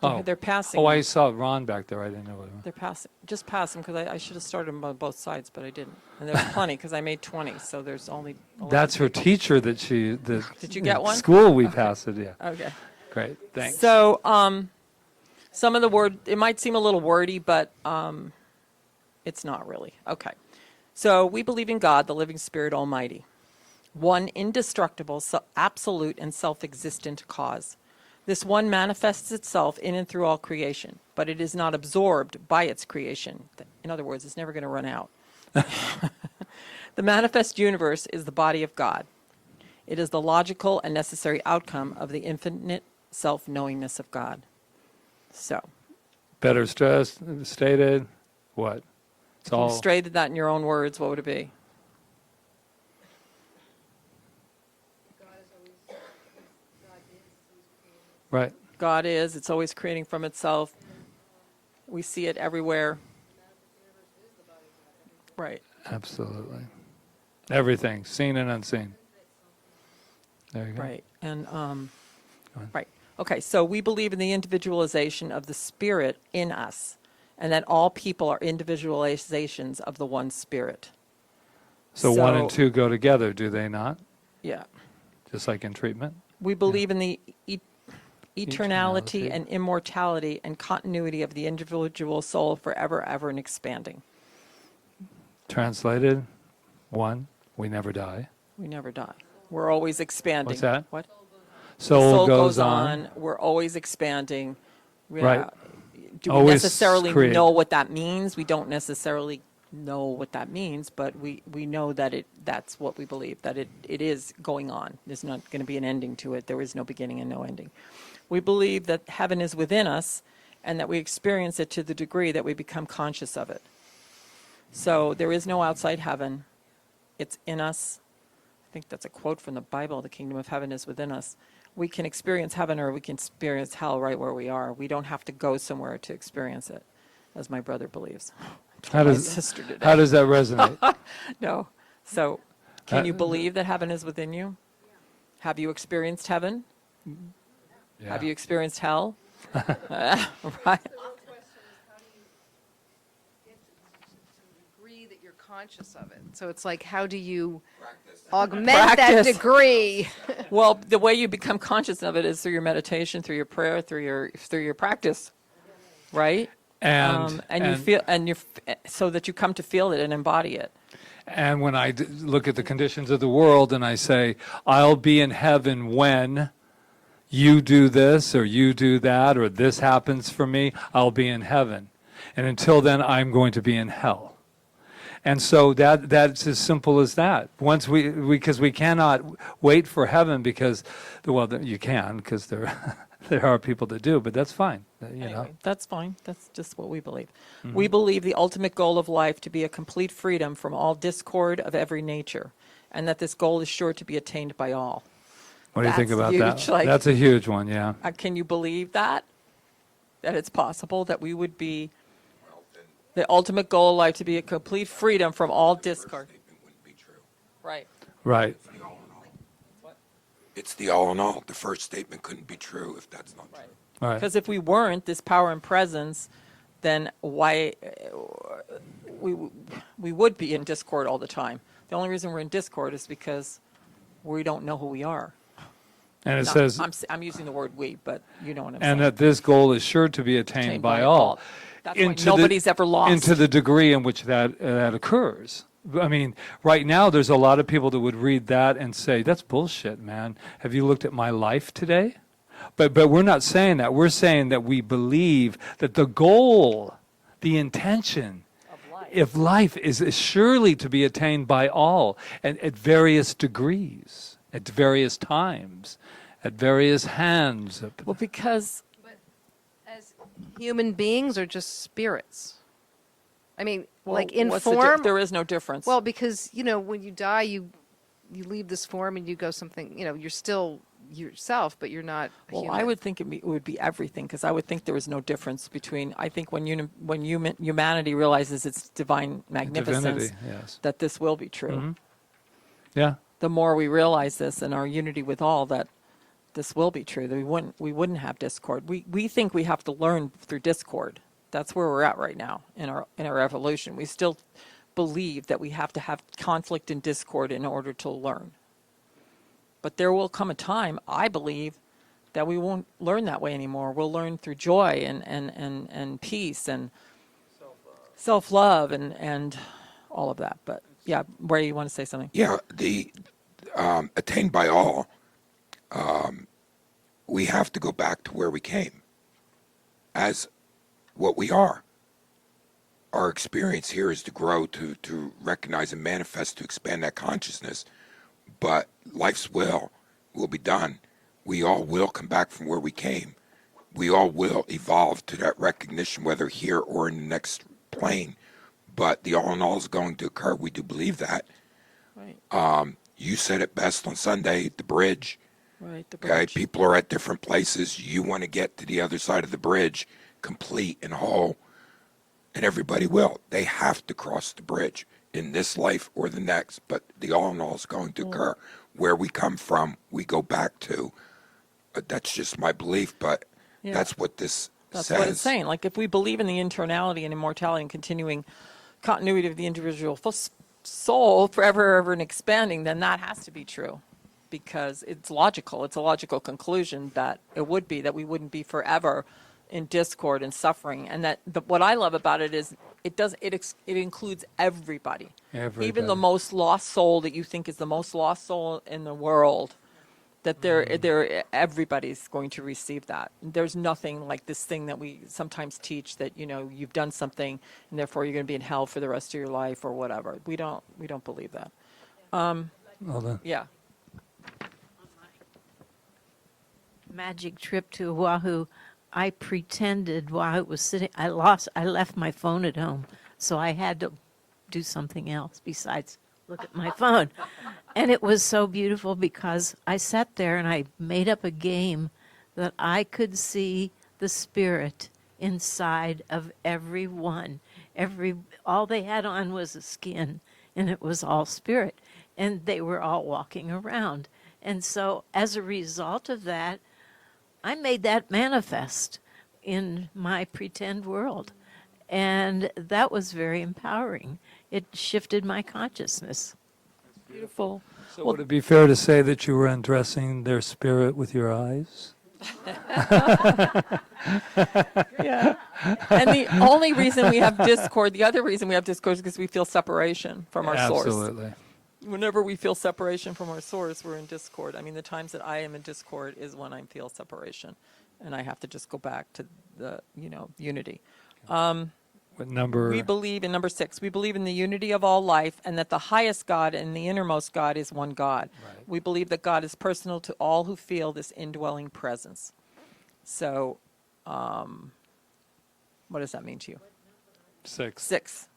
Oh. they're passing. Oh, I them. saw Ron back there. I didn't know what it was. They're passing. Just pass them because I should have started them on both sides, but I didn't. And there's plenty because I made 20, so there's only. 11 That's her people. teacher that Did you get one? School we passed it, yeah. Okay. Great, thanks. So, some of the it might seem a little wordy, but it's not really. Okay. So we believe in God, the living Spirit Almighty, one indestructible, absolute, and self-existent cause. This one manifests itself in and through all creation, but it is not absorbed by its creation. In other words, it's never going to run out. The manifest universe is the body of God. It is the logical and necessary outcome of the infinite self-knowingness of God. So, Better stressed, stated, what? It's if you all, stated that in your own words, what would it be? right. God is, it's always creating from itself. We see it everywhere. Right. Absolutely. Everything, seen and unseen. There you go. Right. And Go ahead. right. Okay. So we believe in the individualization of the Spirit in us, and that all people are individualizations of the one Spirit. So 1 and 2 go together, do they not? Yeah. Just like in treatment? We believe in the eternality Eternality. and immortality and continuity of the individual soul forever, ever, and expanding. Translated, 1, we never die. We never die. We're always expanding. What's that? What? Soul goes on. We're always expanding. Right. Do we Always necessarily create. know what that means? We don't necessarily know what that means, but we know that that's what we believe, that it is going on. There's not going to be an ending to it. There is no beginning and no ending. We believe that heaven is within us and that we experience it to the degree that we become conscious of it. So there is no outside heaven. It's in us. I think that's a quote from the Bible, the kingdom of heaven is within us. We can experience heaven or we can experience hell right where we are. We don't have to go somewhere to experience it, as my brother believes. How My does, sister today. how does that resonate? No. So can you Uh, believe that heaven is within you? Have you experienced heaven? Yeah. Have you experienced hell? Right. Degree that you're conscious of it. So it's like, how do you augment that Practice. degree? Well, the way you become conscious of it is through your meditation, through your prayer, through your practice, right? And, You feel, and so that you come to feel it and embody it. and when I look at the conditions of the world and I say, I'll be in heaven when you do this or you do that or this happens for me, I'll be in heaven. And until then, I'm going to be in hell. And so that's as simple as that. Once because we cannot wait for heaven because, well, you can because there are people that do, but that's fine. You know. Anyway, that's fine. That's just what we believe. We believe the ultimate goal of life to be a complete freedom from all discord of every nature, and that this goal is sure to be attained by all. What do you think That's about huge, that? like- That's a huge one, yeah. Can you believe that? That it's possible that we would be the ultimate goal of life to be a complete freedom from all discord. Statement wouldn't be true. Right. Right. The all in all. It's the all in all. The first statement couldn't be true if that's not true. All right. Because if we weren't this power and presence, then why we would be in discord all the time. The only reason we're in discord is because we don't know who we are. And it Not- says, I'm using the word we, but you know what I'm and saying. that this goal is sure to be attained Attained by by all. all. That's why Into the- nobody's ever lost. Into the degree in which that occurs. I mean, right now, there's a lot of people that would read that and say, that's bullshit, man. Have you looked at my life today? But we're not saying that. We're saying that we believe that the goal, the intention of life is surely to be attained by all and at various degrees, at various times, at various hands. Well, because As human beings or just spirits? I mean, well, like in what's the form? there is no difference. Well, because, when you die, you leave this form and you go something, you're still yourself, but you're not a Well, human. I would think it would be everything, because I would think there was no difference between. I think when humanity realizes its divine magnificence, Divinity, yes. that this will be true. Mhm. Yeah. The more we realize this and our unity with all, that this will be true. That we wouldn't have discord. We think we have to learn through discord. That's where we're at right now in our evolution. We still believe that we have to have conflict and discord in order to learn. But there will come a time, I believe, that we won't learn that way anymore. We'll learn through joy and peace and self-love and all of that. But yeah, Ray, you want to say something? Yeah, the attained by all, we have to go back to where we came as what we are. Our experience here is to grow, to recognize and manifest, to expand that consciousness. But life's will be done. We all will come back from where we came. We all will evolve to that recognition, whether here or in the next plane. But the all in all is going to occur. We do believe that. Right. You said it best on Sunday, the bridge. Right. The Okay, bridge. people are at different places. You want to get to the other side of the bridge, complete and whole, and everybody will. They have to cross the bridge. in this life or the next, but the all in all is going to occur. Where we come from, we go back to. That's just my belief, but Yeah. that's what this That's says. what it's saying. Like, if we believe in the internality and immortality and continuing continuity of the individual soul forever, ever, and expanding, then that has to be true, because it's logical. It's a logical conclusion that it would be, that we wouldn't be forever in discord and suffering. And that what I love about it is it includes everybody. Everybody. Even the most lost soul that you think is the most lost soul in the world, that everybody's going to receive that. There's nothing like this thing that we sometimes teach, that you've done something and therefore you're going to be in hell for the rest of your life or whatever. We don't believe that. Well, then, Yeah. Magic trip to Oahu, I pretended while I was sitting, I left my phone at home, so I had to do something else besides look at my phone. And it was so beautiful because I sat there and I made up a game that I could see the spirit inside of everyone. All they had on was a skin, and it was all spirit. And they were all walking around. And so as a result of that, I made that manifest in my pretend world. And that was very empowering. It shifted my consciousness. Beautiful. so would it be fair to say that you were undressing their spirit with your eyes? Yeah. And the only reason we have discord, the other reason we have discord is because we feel separation from our source. Absolutely. Whenever we feel separation from our source, we're in discord. I mean, the times that I am in discord is when I feel separation, and I have to just go back to the, unity. What number? We believe in number 6. We believe in the unity of all life, and that the highest God and the innermost God is one God. Right. We believe that God is personal to all who feel this indwelling presence. So, what does that mean to you? 6. 6.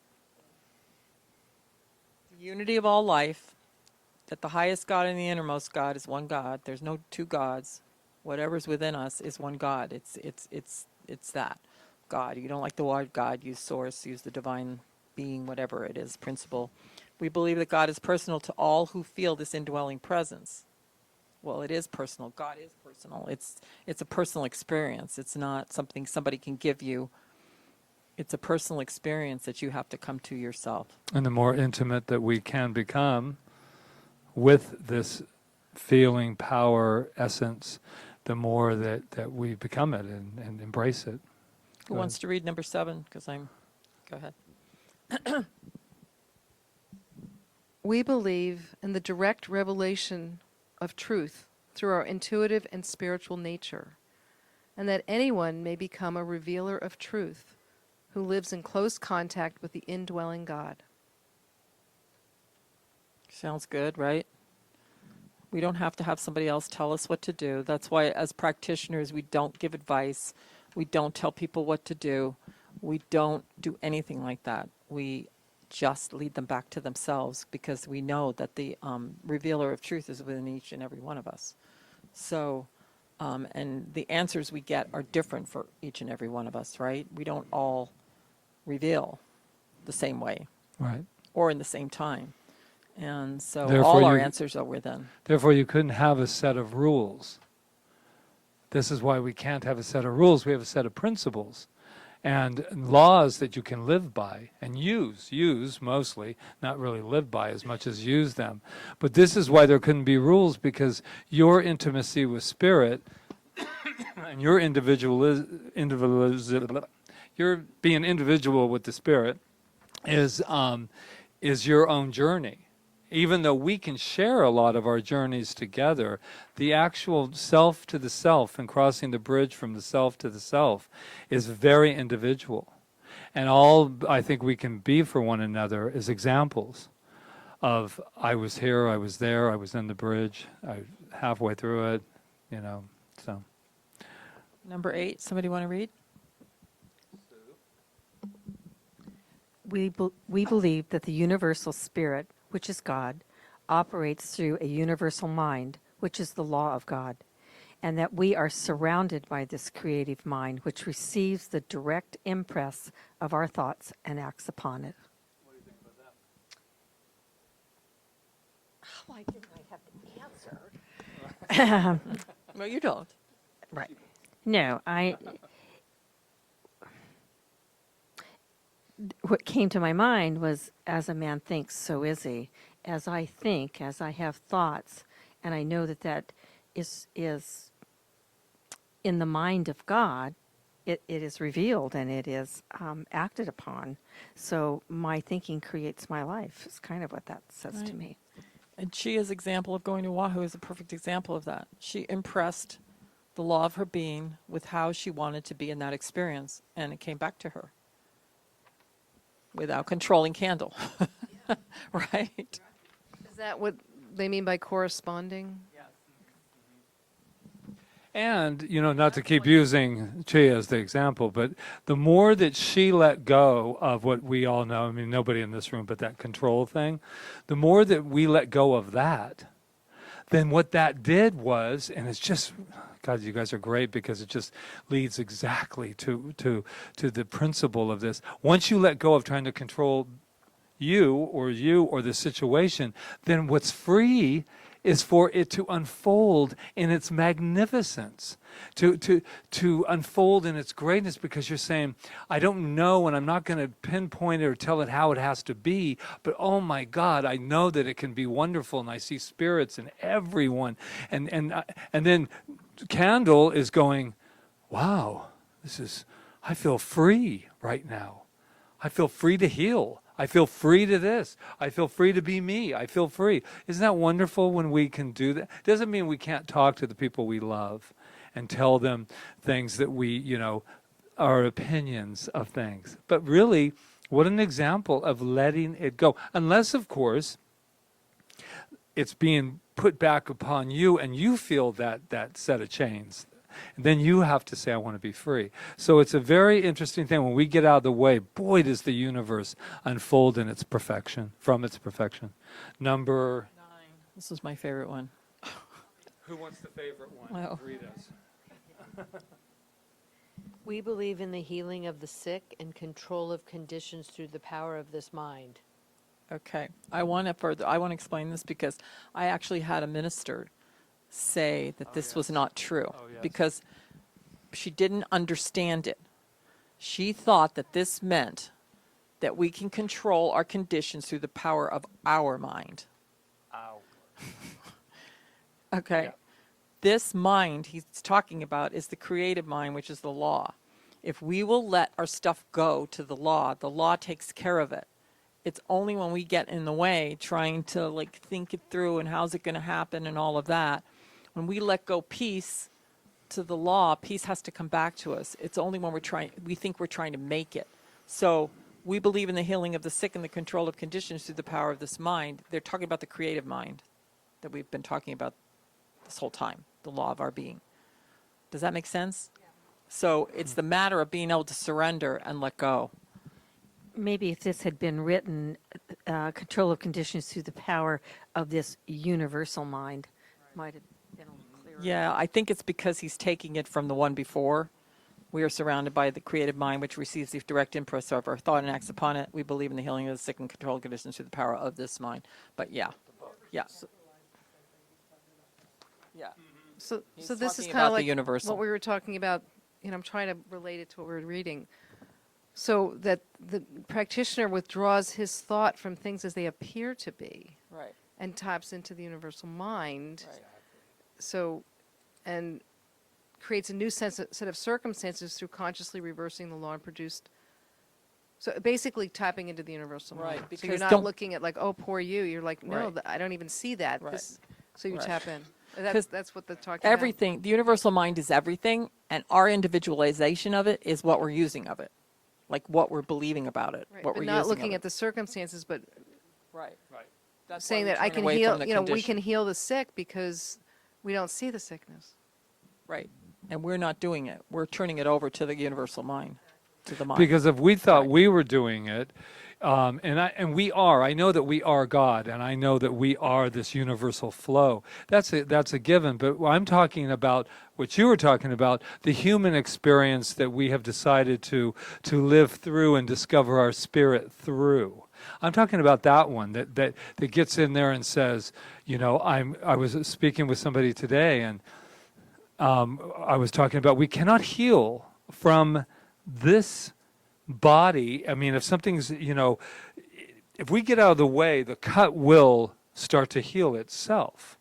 The unity of all life, that the highest God and the innermost God is one God. There's no two gods. Whatever's within us is one God. It's that God. You don't like the word God, use source, use the divine being, whatever it is, principle. We believe that God is personal to all who feel this indwelling presence. Well, it is personal. God is personal. It's a personal experience. It's not something somebody can give you. It's a personal experience that you have to come to yourself. And the more intimate that we can become with this feeling, power, essence, the more that we become it and embrace it. Who wants to read number 7? Go ahead. We believe in the direct revelation of truth through our intuitive and spiritual nature, and that anyone may become a revealer of truth who lives in close contact with the indwelling God. Sounds good, right? We don't have to have somebody else tell us what to do. That's why, as practitioners, we don't give advice. We don't tell people what to do. We don't do anything like that. We just lead them back to themselves, because we know that the revealer of truth is within each and every one of us. So, and the answers we get are different for each and every one of us, right? We don't all reveal the same way Right. or in the same time. And so Therefore, all our you- answers are within. Therefore, you couldn't have a set of rules. This is why we can't have a set of rules. We have a set of principles and laws that you can live by and use mostly, not really live by as much as use them. But this is why there couldn't be rules, because your intimacy with spirit and your you're being individual with the spirit is your own journey. Even though we can share a lot of our journeys together, the actual self to the self and crossing the bridge from the self to the self is very individual. And all I think we can be for one another is examples of, I was here, I was there, I was in the bridge, I halfway through it, so. Number 8, somebody want to read? We believe that the universal spirit, which is God, operates through a universal mind, which is the law of God, and that we are surrounded by this creative mind, which receives the direct impress of our thoughts and acts upon it. Why didn't I have the answer? No, you don't. Right. No, what came to my mind was, as a man thinks, so is he. As I think, as I have thoughts, and I know that that is in the mind of God, it is revealed and it is acted upon. So my thinking creates my life. Is kind of what that says to Right. me. And Chia's example of going to Oahu is a perfect example of that. She impressed the law of her being with how she wanted to be in that experience, and it came back to her without controlling candle. Right? Is that what they mean by corresponding? And, not to keep using Chia as the example, but the more that she let go of what we all know, I mean, nobody in this room, but that control thing, the more that we let go of that, then what that did was, and it's just, God, you guys are great because it just leads exactly to the principle of this. Once you let go of trying to control you or the situation, then what's free is for it to unfold in its magnificence, to unfold in its greatness, because you're saying, I don't know, and I'm not going to pinpoint it or tell it how it has to be, but oh my God, I know that it can be wonderful, and I see spirits in everyone. And then Candle is going, wow, I feel free right now. I feel free to heal. I feel free to this. I feel free to be me. I feel free. Isn't that wonderful when we can do that? Doesn't mean we can't talk to the people we love and tell them things that we, our opinions of things. But really, what an example of letting it go. Unless, of course, it's being put back upon you and you feel that set of chains. And then you have to say, I want to be free. So it's a very interesting thing. When we get out of the way, boy, does the universe unfold in its perfection, from its perfection. Number 9. This was my favorite one. Who wants the favorite one? Well. Rita's. We believe in the healing of the sick and control of conditions through the power of this mind. Okay. I want to explain this because I actually had a minister say that this was not true because she didn't understand it. She thought that this meant that we can control our conditions through the power of our mind. Okay. Yeah. This mind he's talking about is the creative mind, which is the law. If we will let our stuff go to the law takes care of it. It's only when we get in the way trying to think it through and how's it going to happen and all of that. When we let go peace to the law, peace has to come back to us. It's only when we think we're trying to make it. So we believe in the healing of the sick and the control of conditions through the power of this mind. They're talking about the creative mind that we've been talking about this whole time, the law of our being. Does that make sense? Yeah. So it's the matter of being able to surrender and let go. Maybe if this had been written, control of conditions through the power of this universal mind, might have been a little clearer. Yeah, I think it's because he's taking it from the one before. We are surrounded by the creative mind, which receives the direct impress of our thought and acts upon it. We believe in the healing of the sick and control of conditions through the power of this mind. But yeah. So He's this is talking kind about of the like universal. what we were talking about. I'm trying to relate it to what we were reading. So that the practitioner withdraws his thought from things as they appear to be Right. and taps into the universal mind. Right. So, and creates a new set of circumstances through consciously reversing the law and produced. So basically tapping into the universal Right, mind. So because you're not don't- looking at oh, poor you. You're like, no, Right. I don't even see that. Right. So you Right. tap in. 'Cause That's what they're talking about. Everything, the universal mind is everything, and our individualization of it is what we're using of it. Like what we're believing about it, Right, what but we're not using looking of at the circumstances, but Right. That's saying why we that I turn can away heal, from the we can condition. heal the sick because we don't see the sickness. Right. And we're not doing it. We're turning it over to the universal mind, to the mind. Because if we thought Right. we were doing it, and we are, I know that we are God, and I know that we are this universal flow. That's a given. But I'm talking about what you were talking about, the human experience that we have decided to live through and discover our spirit through. I'm talking about that one that gets in there and says, I was speaking with somebody today, and I was talking about we cannot heal from this body. I mean, if something's, if we get out of the way, the cut will start to heal itself.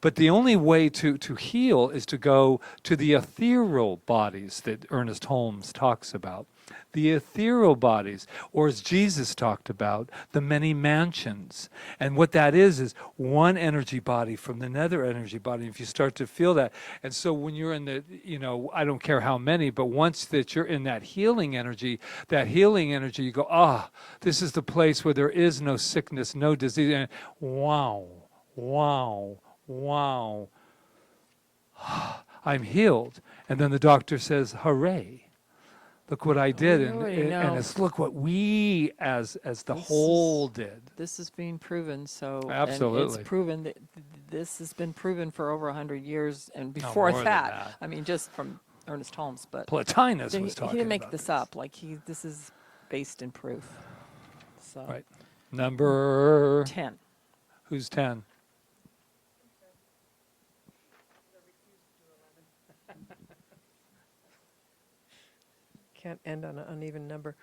But the only way to heal is to go to the ethereal bodies that Ernest Holmes talks about. The ethereal bodies, or as Jesus talked about, the many mansions. And what that is one energy body from another energy body, if you start to feel that. And so when you're in the, I don't care how many, but once that you're in that healing energy, you go, this is the place where there is no sickness, no disease. And wow, I'm healed. And then the doctor says, hooray. Look what I did, and it's look what we as the whole did. This is being proven. So Absolutely, and it's proven that this has been proven for over 100 years, and No, before more than that, that. I mean, just from Ernest Holmes. But Plotinus he was talking. he didn't make about this up. Like this is based in proof. So Right. Number 10. Who's 10? Can't end on an uneven number.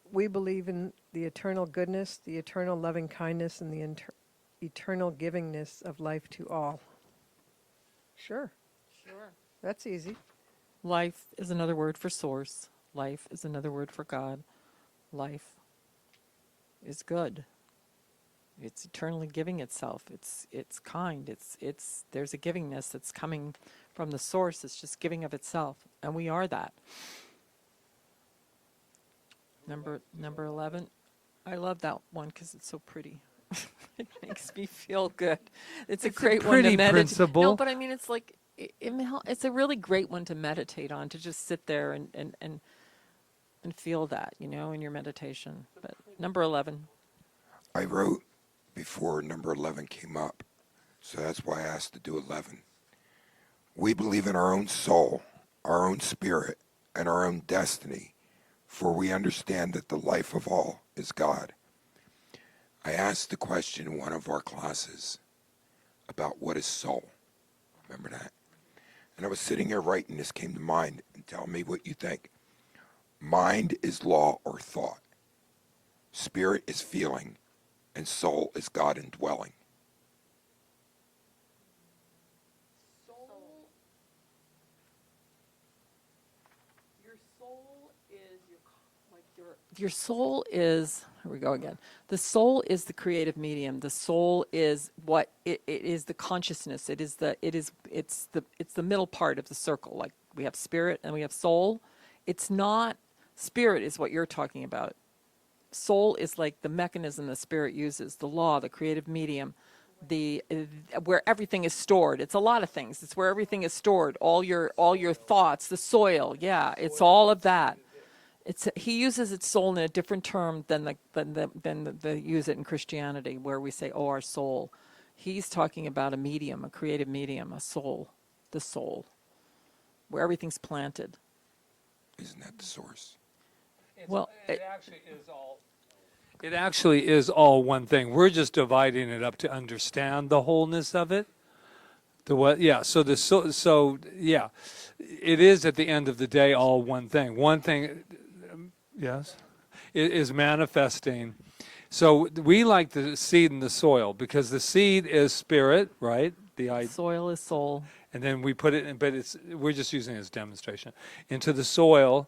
We believe in the eternal goodness, the eternal loving kindness, and the eternal givingness of life to all. Sure. That's easy. Life is another word for source. Life is another word for God. Life is good. It's eternally giving itself. It's kind. It's there's a givingness that's coming from the source. It's just giving of itself, and we are that. Number 11. I love that one because it's so pretty. It makes me feel good. It's a great one to pretty meditate. principle. No, but I mean, it's like it's a really great one to meditate on. To just sit there and feel that, in your meditation. But number 11. I wrote before number 11 came up, so that's why I asked to do 11. We believe in our own soul, our own spirit, and our own destiny, for we understand that the life of all is God. I asked the question in one of our classes about what is soul. Remember that? And I was sitting here writing, this came to mind, and tell me what you think. Mind is law or thought. Spirit is feeling, and soul is God indwelling. Your soul is, here we go again. The soul is the creative medium. The soul is what it is, the consciousness. It's the middle part of the circle. Like we have spirit and we have soul. It's not, spirit is what you're talking about. Soul is like the mechanism the spirit uses, the law, the creative medium, where everything is stored. It's a lot of things. It's where everything is stored. All your thoughts, the soil. Yeah, it's all of that. He uses its soul in a different term than the use it in Christianity, where we say, "Oh, our soul." He's talking about a medium, a creative medium, a soul, the soul, where everything's planted. Isn't that the source? Well, it actually is all. It actually is all one thing. We're just dividing it up to understand the wholeness of it. Yeah. So yeah, it is at the end of the day all one thing. One thing. Yes, it is manifesting. So we like the seed in the soil because the seed is spirit, right? Soil is soul. And then we put it in, but we're just using it as demonstration, into the soil.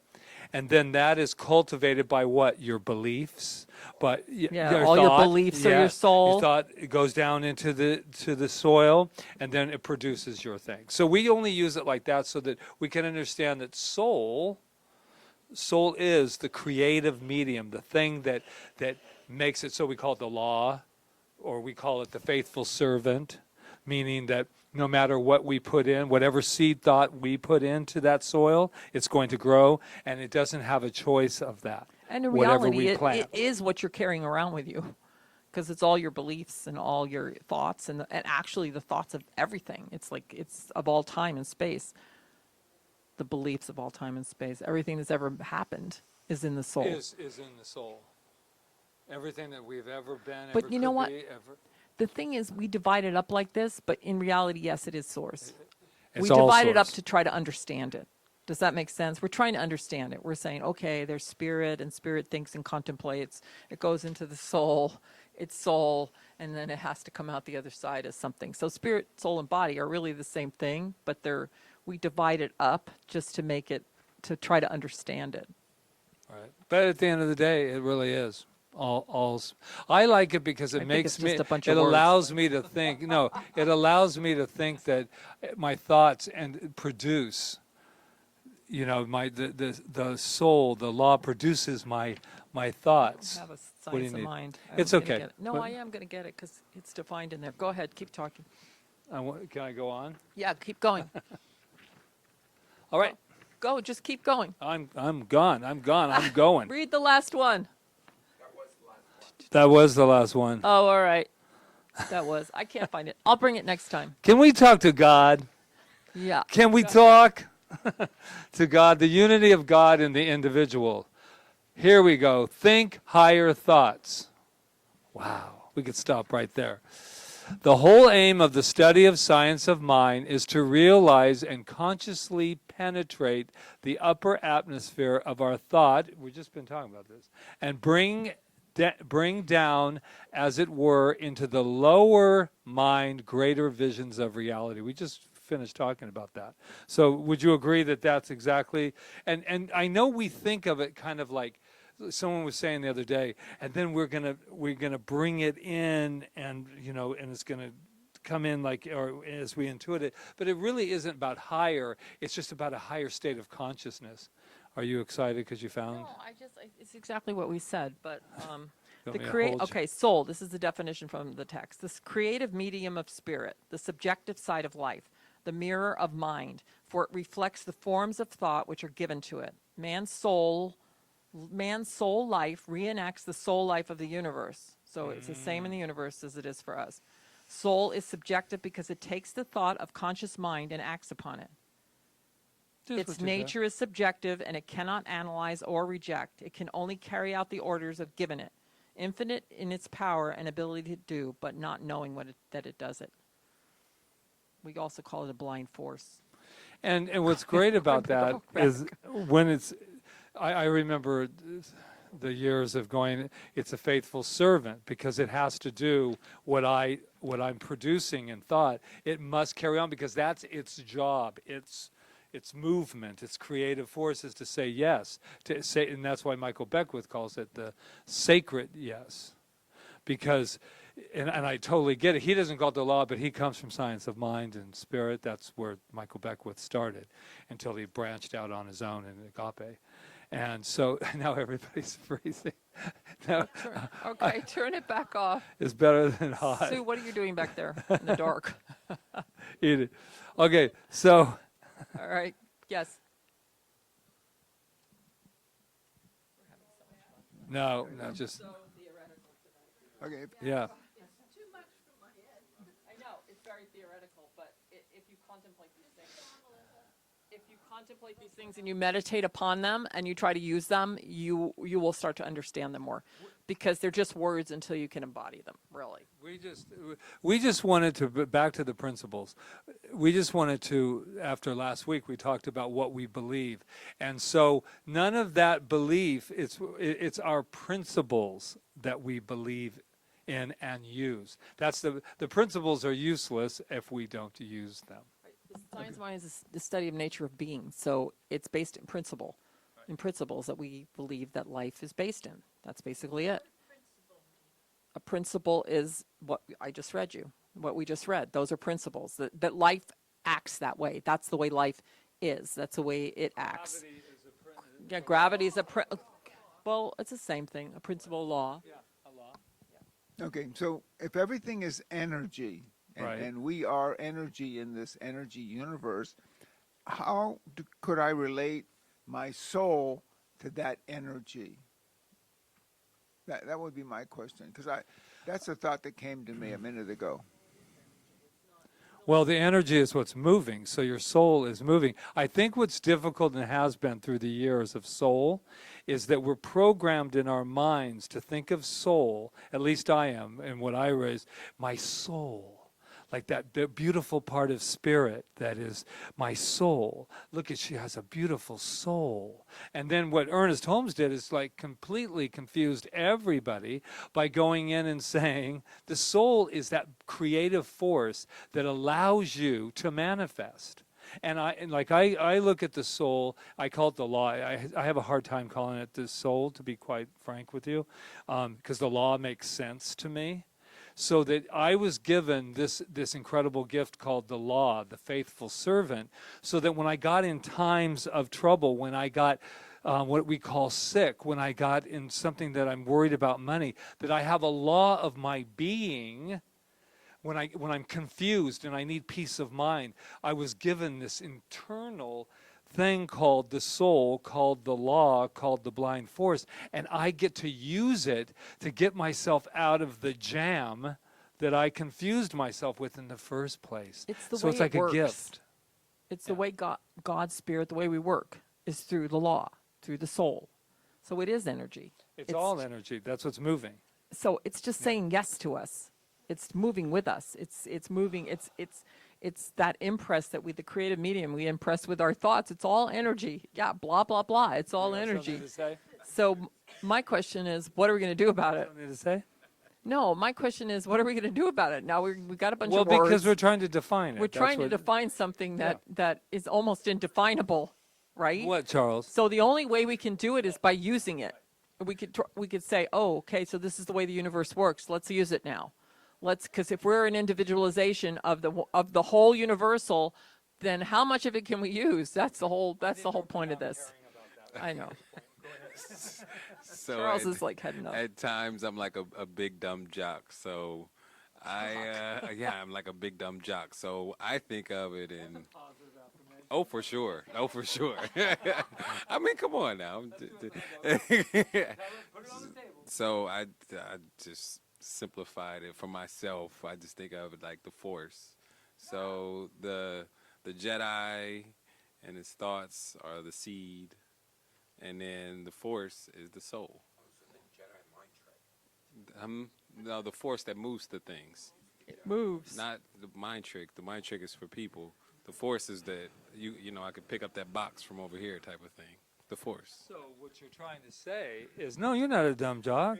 And then that is cultivated by what? Your beliefs. But Yeah, all your beliefs are your soul. Your thought, it goes down into the soil, and then it produces your thing. So we only use it like that so that we can understand that soul is the creative medium, the thing that makes it, so we call it the law, or we call it the faithful servant, meaning that no matter what we put in, whatever seed thought we put into that soil, it's going to grow, and it doesn't have a choice of that. And in whatever reality, we plant. it is what you're carrying around with you, because it's all your beliefs and all your thoughts, and actually the thoughts of everything. It's like it's of all time and space. The beliefs of all time and space, everything that's ever happened is in the soul. Is in the soul. Everything that we've ever been, But ever you know could what? be, ever. The thing is, we divide it up like this, but in reality, yes, it is source. It's We all divide it up source. to try to understand it. Does that make sense? We're trying to understand it. We're saying, okay, there's spirit, and spirit thinks and contemplates. It goes into the soul, it's soul, and then it has to come out the other side as something. So spirit, soul, and body are really the same thing, but we divide it up just to make it, to try to understand it. Right. But at the end of the day, it really is. I like it because it I think makes it's just me, a bunch it of words. allows me to think, no, it allows me to think that my thoughts and produce, the soul, the law produces my thoughts. I have a What do you science of need? mind. It's was gonna okay, get it. No, but- I am going to get it because it's defined in there. Go ahead, keep talking. Can I go on? Yeah, keep going. All right. Go, just keep going. I'm gone. I'm going. Read the last one. That was the last one. Oh, all right. That was. I can't find it. I'll bring it next time. Can we talk to God? Yeah. Can we talk to God? The unity of God in the individual. Here we go. Think higher thoughts. Wow. We could stop right there. The whole aim of the study of science of mind is to realize and consciously penetrate the upper atmosphere of our thought. We've just been talking about this. And bring down, as it were, into the lower mind greater visions of reality. We just finished talking about that. So would you agree that that's exactly, and I know we think of it kind of like, someone was saying the other day, and then we're gonna bring it in, and and it's gonna come in like, or as we intuit it, but it really isn't about higher. It's just about a higher state of consciousness. Are you excited because you found? No, it's exactly what we said, but Want me to hold you? okay, soul, this is the definition from the text. This creative medium of spirit, the subjective side of life, the mirror of mind, for it reflects the forms of thought which are given to it. Man's soul life reenacts the soul life of the universe. So it's the same in the universe as it is for us. Soul is subjective because it takes the thought of conscious mind and acts upon it. Just Its what you said. nature is subjective and it cannot analyze or reject. It can only carry out the orders of given it, infinite in its power and ability to do, but not knowing that it does it. We also call it a blind force. And what's great about that is when it's, I remember the years of going, it's a faithful servant, because it has to do what I'm producing in thought. It must carry on because that's its job. Its movement, its creative force is to say yes, to say, and that's why Michael Beckwith calls it the sacred yes, because, and I totally get it. He doesn't call it the law, but he comes from science of mind and spirit. That's where Michael Beckwith started, until he branched out on his own in Agape. And so now everybody's freezing. Now, Okay, turn it back off. it's better than hot. Sue, what are you doing back there in the dark? Eat it. Okay, so. All right, yes. No, just, Okay, yeah. I know, it's very theoretical, but if you contemplate these things and you meditate upon them and you try to use them, you will start to understand them more, because they're just words until you can embody them, really. We just wanted to, back to the principles. We just wanted to, after last week, we talked about what we believe. And so none of that belief, it's our principles that we believe in and use. That's the principles are useless if we don't use them. Science of mind is the study of nature of being, so it's based in principles that we believe that life is based in. That's basically it. A principle is what I just read you, what we just read. Those are principles, that life acts that way. That's the way life is. That's the way it acts. Yeah, gravity is well, it's the same thing, a principle law. okay. So if everything is energy, Right. and we are energy in this energy universe, how could I relate my soul to that energy? That would be my question, because that's a thought that came to me a minute ago. Well, the energy is what's moving, so your soul is moving. I think what's difficult and has been through the years of soul is that we're programmed in our minds to think of soul, at least I am, and what I raise, my soul. Like that beautiful part of spirit that is my soul. Look at, she has a beautiful soul. And then what Ernest Holmes did is like completely confused everybody by going in and saying the soul is that creative force that allows you to manifest. And I look at the soul, I call it the law. I have a hard time calling it the soul, to be quite frank with you, because the law makes sense to me. So that I was given this incredible gift called the law, the faithful servant, so that when I got in times of trouble, when I got what we call sick, when I got in something that I'm worried about money, that I have a law of my being. When I'm confused and I need peace of mind, I was given this internal thing called the soul, called the law, called the blind force, and I get to use it to get myself out of the jam that I confused myself with in the first place. It's the so way it's like it a works. gift. It's the way God's spirit, the way we work, is through the law, through the soul. So it is energy. It's all energy. That's what's moving. So it's just saying yes to us. It's moving with us. It's moving. It's that impress that the creative medium, we impress with our thoughts. It's all energy. Yeah, blah, blah, blah. It's all energy. Something to say? So my question is, what are we going to do about it? Something to say? No, my question is, what are we going to do about it? Now we got a bunch Well, of words. because we're trying to define it. We're That's trying to what- define something that is almost indefinable, right? What, Charles? So the only way we can do it is by using it. We could say, oh, okay, so this is the way the universe works. Let's use it now. Because if we're an individualization of the whole universal, then how much of it can we use? That's the whole point of this. I know. So Charles is like heading up. At times, I'm like a big dumb jock. So I'm like a big dumb jock. So I think of it in. Oh, for sure. Oh, for sure. I mean, come on now. So I just simplified it for myself. I just think of it like the Force. So the Jedi and his thoughts are the seed, and then the Force is the soul. No, the Force that moves the things. It moves. Not the mind trick. The mind trick is for people. The Force is that you know I could pick up that box from over here type of thing. The Force. So what you're trying to say is, no, you're not a dumb jock.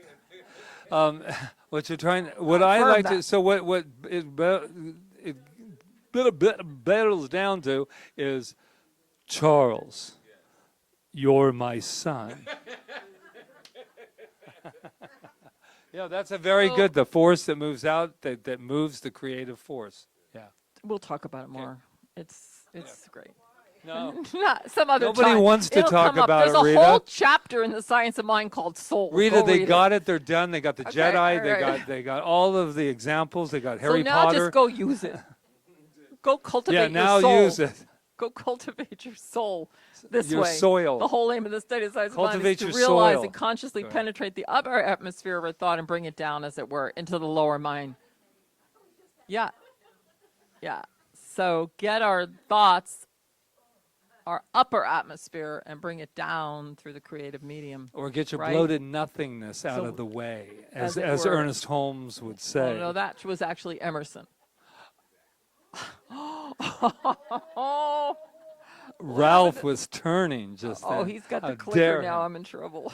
What you're trying, what I like to, so what it battles down to is, Charles, you're my son. Yeah, that's a very good, the force that moves out, that moves the creative force. Yeah. We'll talk about it more. It's great. No. Some other Nobody time. wants to It'll talk come up. about it, There's a Rita. whole chapter in the Science of Mind called Soul. Rita, Go they read got it. They're done. They got the Okay, Jedi. all right. They got all of the examples. They got Harry so now Potter. just go use it. Go cultivate Yeah, now your soul. use it. Go cultivate your soul this Your way. soil. The whole aim of the study of science of mind Cultivate is to your realize soil. and consciously Right. penetrate the upper atmosphere of our thought and bring it down, as it were, into the lower mind. Yeah. Yeah. So get our thoughts, our upper atmosphere, and bring it down through the creative medium. Or get your right? bloated nothingness out So, of the way, as as it were. Ernest Holmes would say. Oh, no, that was actually Emerson. Ralph was turning just then. Oh, he's got How the clicker dare now. him. I'm in trouble.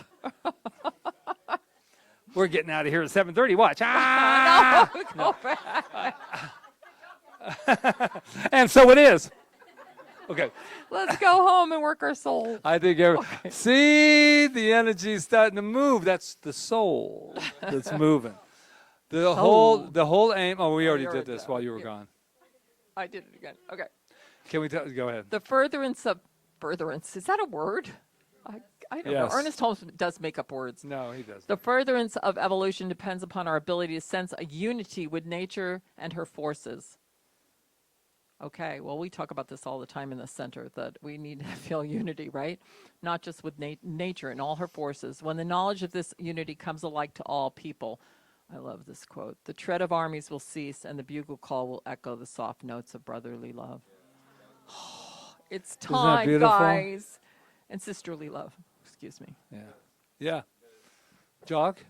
We're getting out of here at 7:30. Watch. Ah! Go back. And so it is. Okay. Let's go home and work our soul. I think see the energy starting to move. That's the soul that's moving. The whole aim. Oh, we already you're did right, this yeah. while you were Yeah. gone. I did it again. Okay. Can we go ahead? The furtherance, is that a word? I don't Yes. know. Ernest Holmes does make up words. No, he doesn't. The furtherance of evolution depends upon our ability to sense a unity with nature and her forces. Okay, well, we talk about this all the time in the center, that we need to feel unity, right? Not just with nature and all her forces. When the knowledge of this unity comes alike to all people, I love this quote. The tread of armies will cease and the bugle call will echo the soft notes of brotherly love. It's that time, beautiful? guys. And sisterly love. Excuse me. Yeah. Yeah. Jock?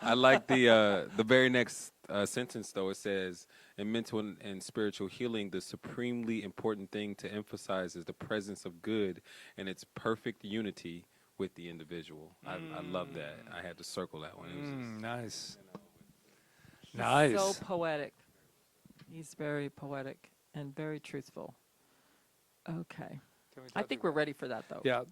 I like the very next sentence though. It says, in mental and spiritual healing, the supremely important thing to emphasize is the presence of good and its perfect unity with the individual. I love that. I had to circle that one. It was just, Nice. He's Nice. so poetic. He's very poetic and very truthful. Okay. I think we're ready for that, though. Yeah.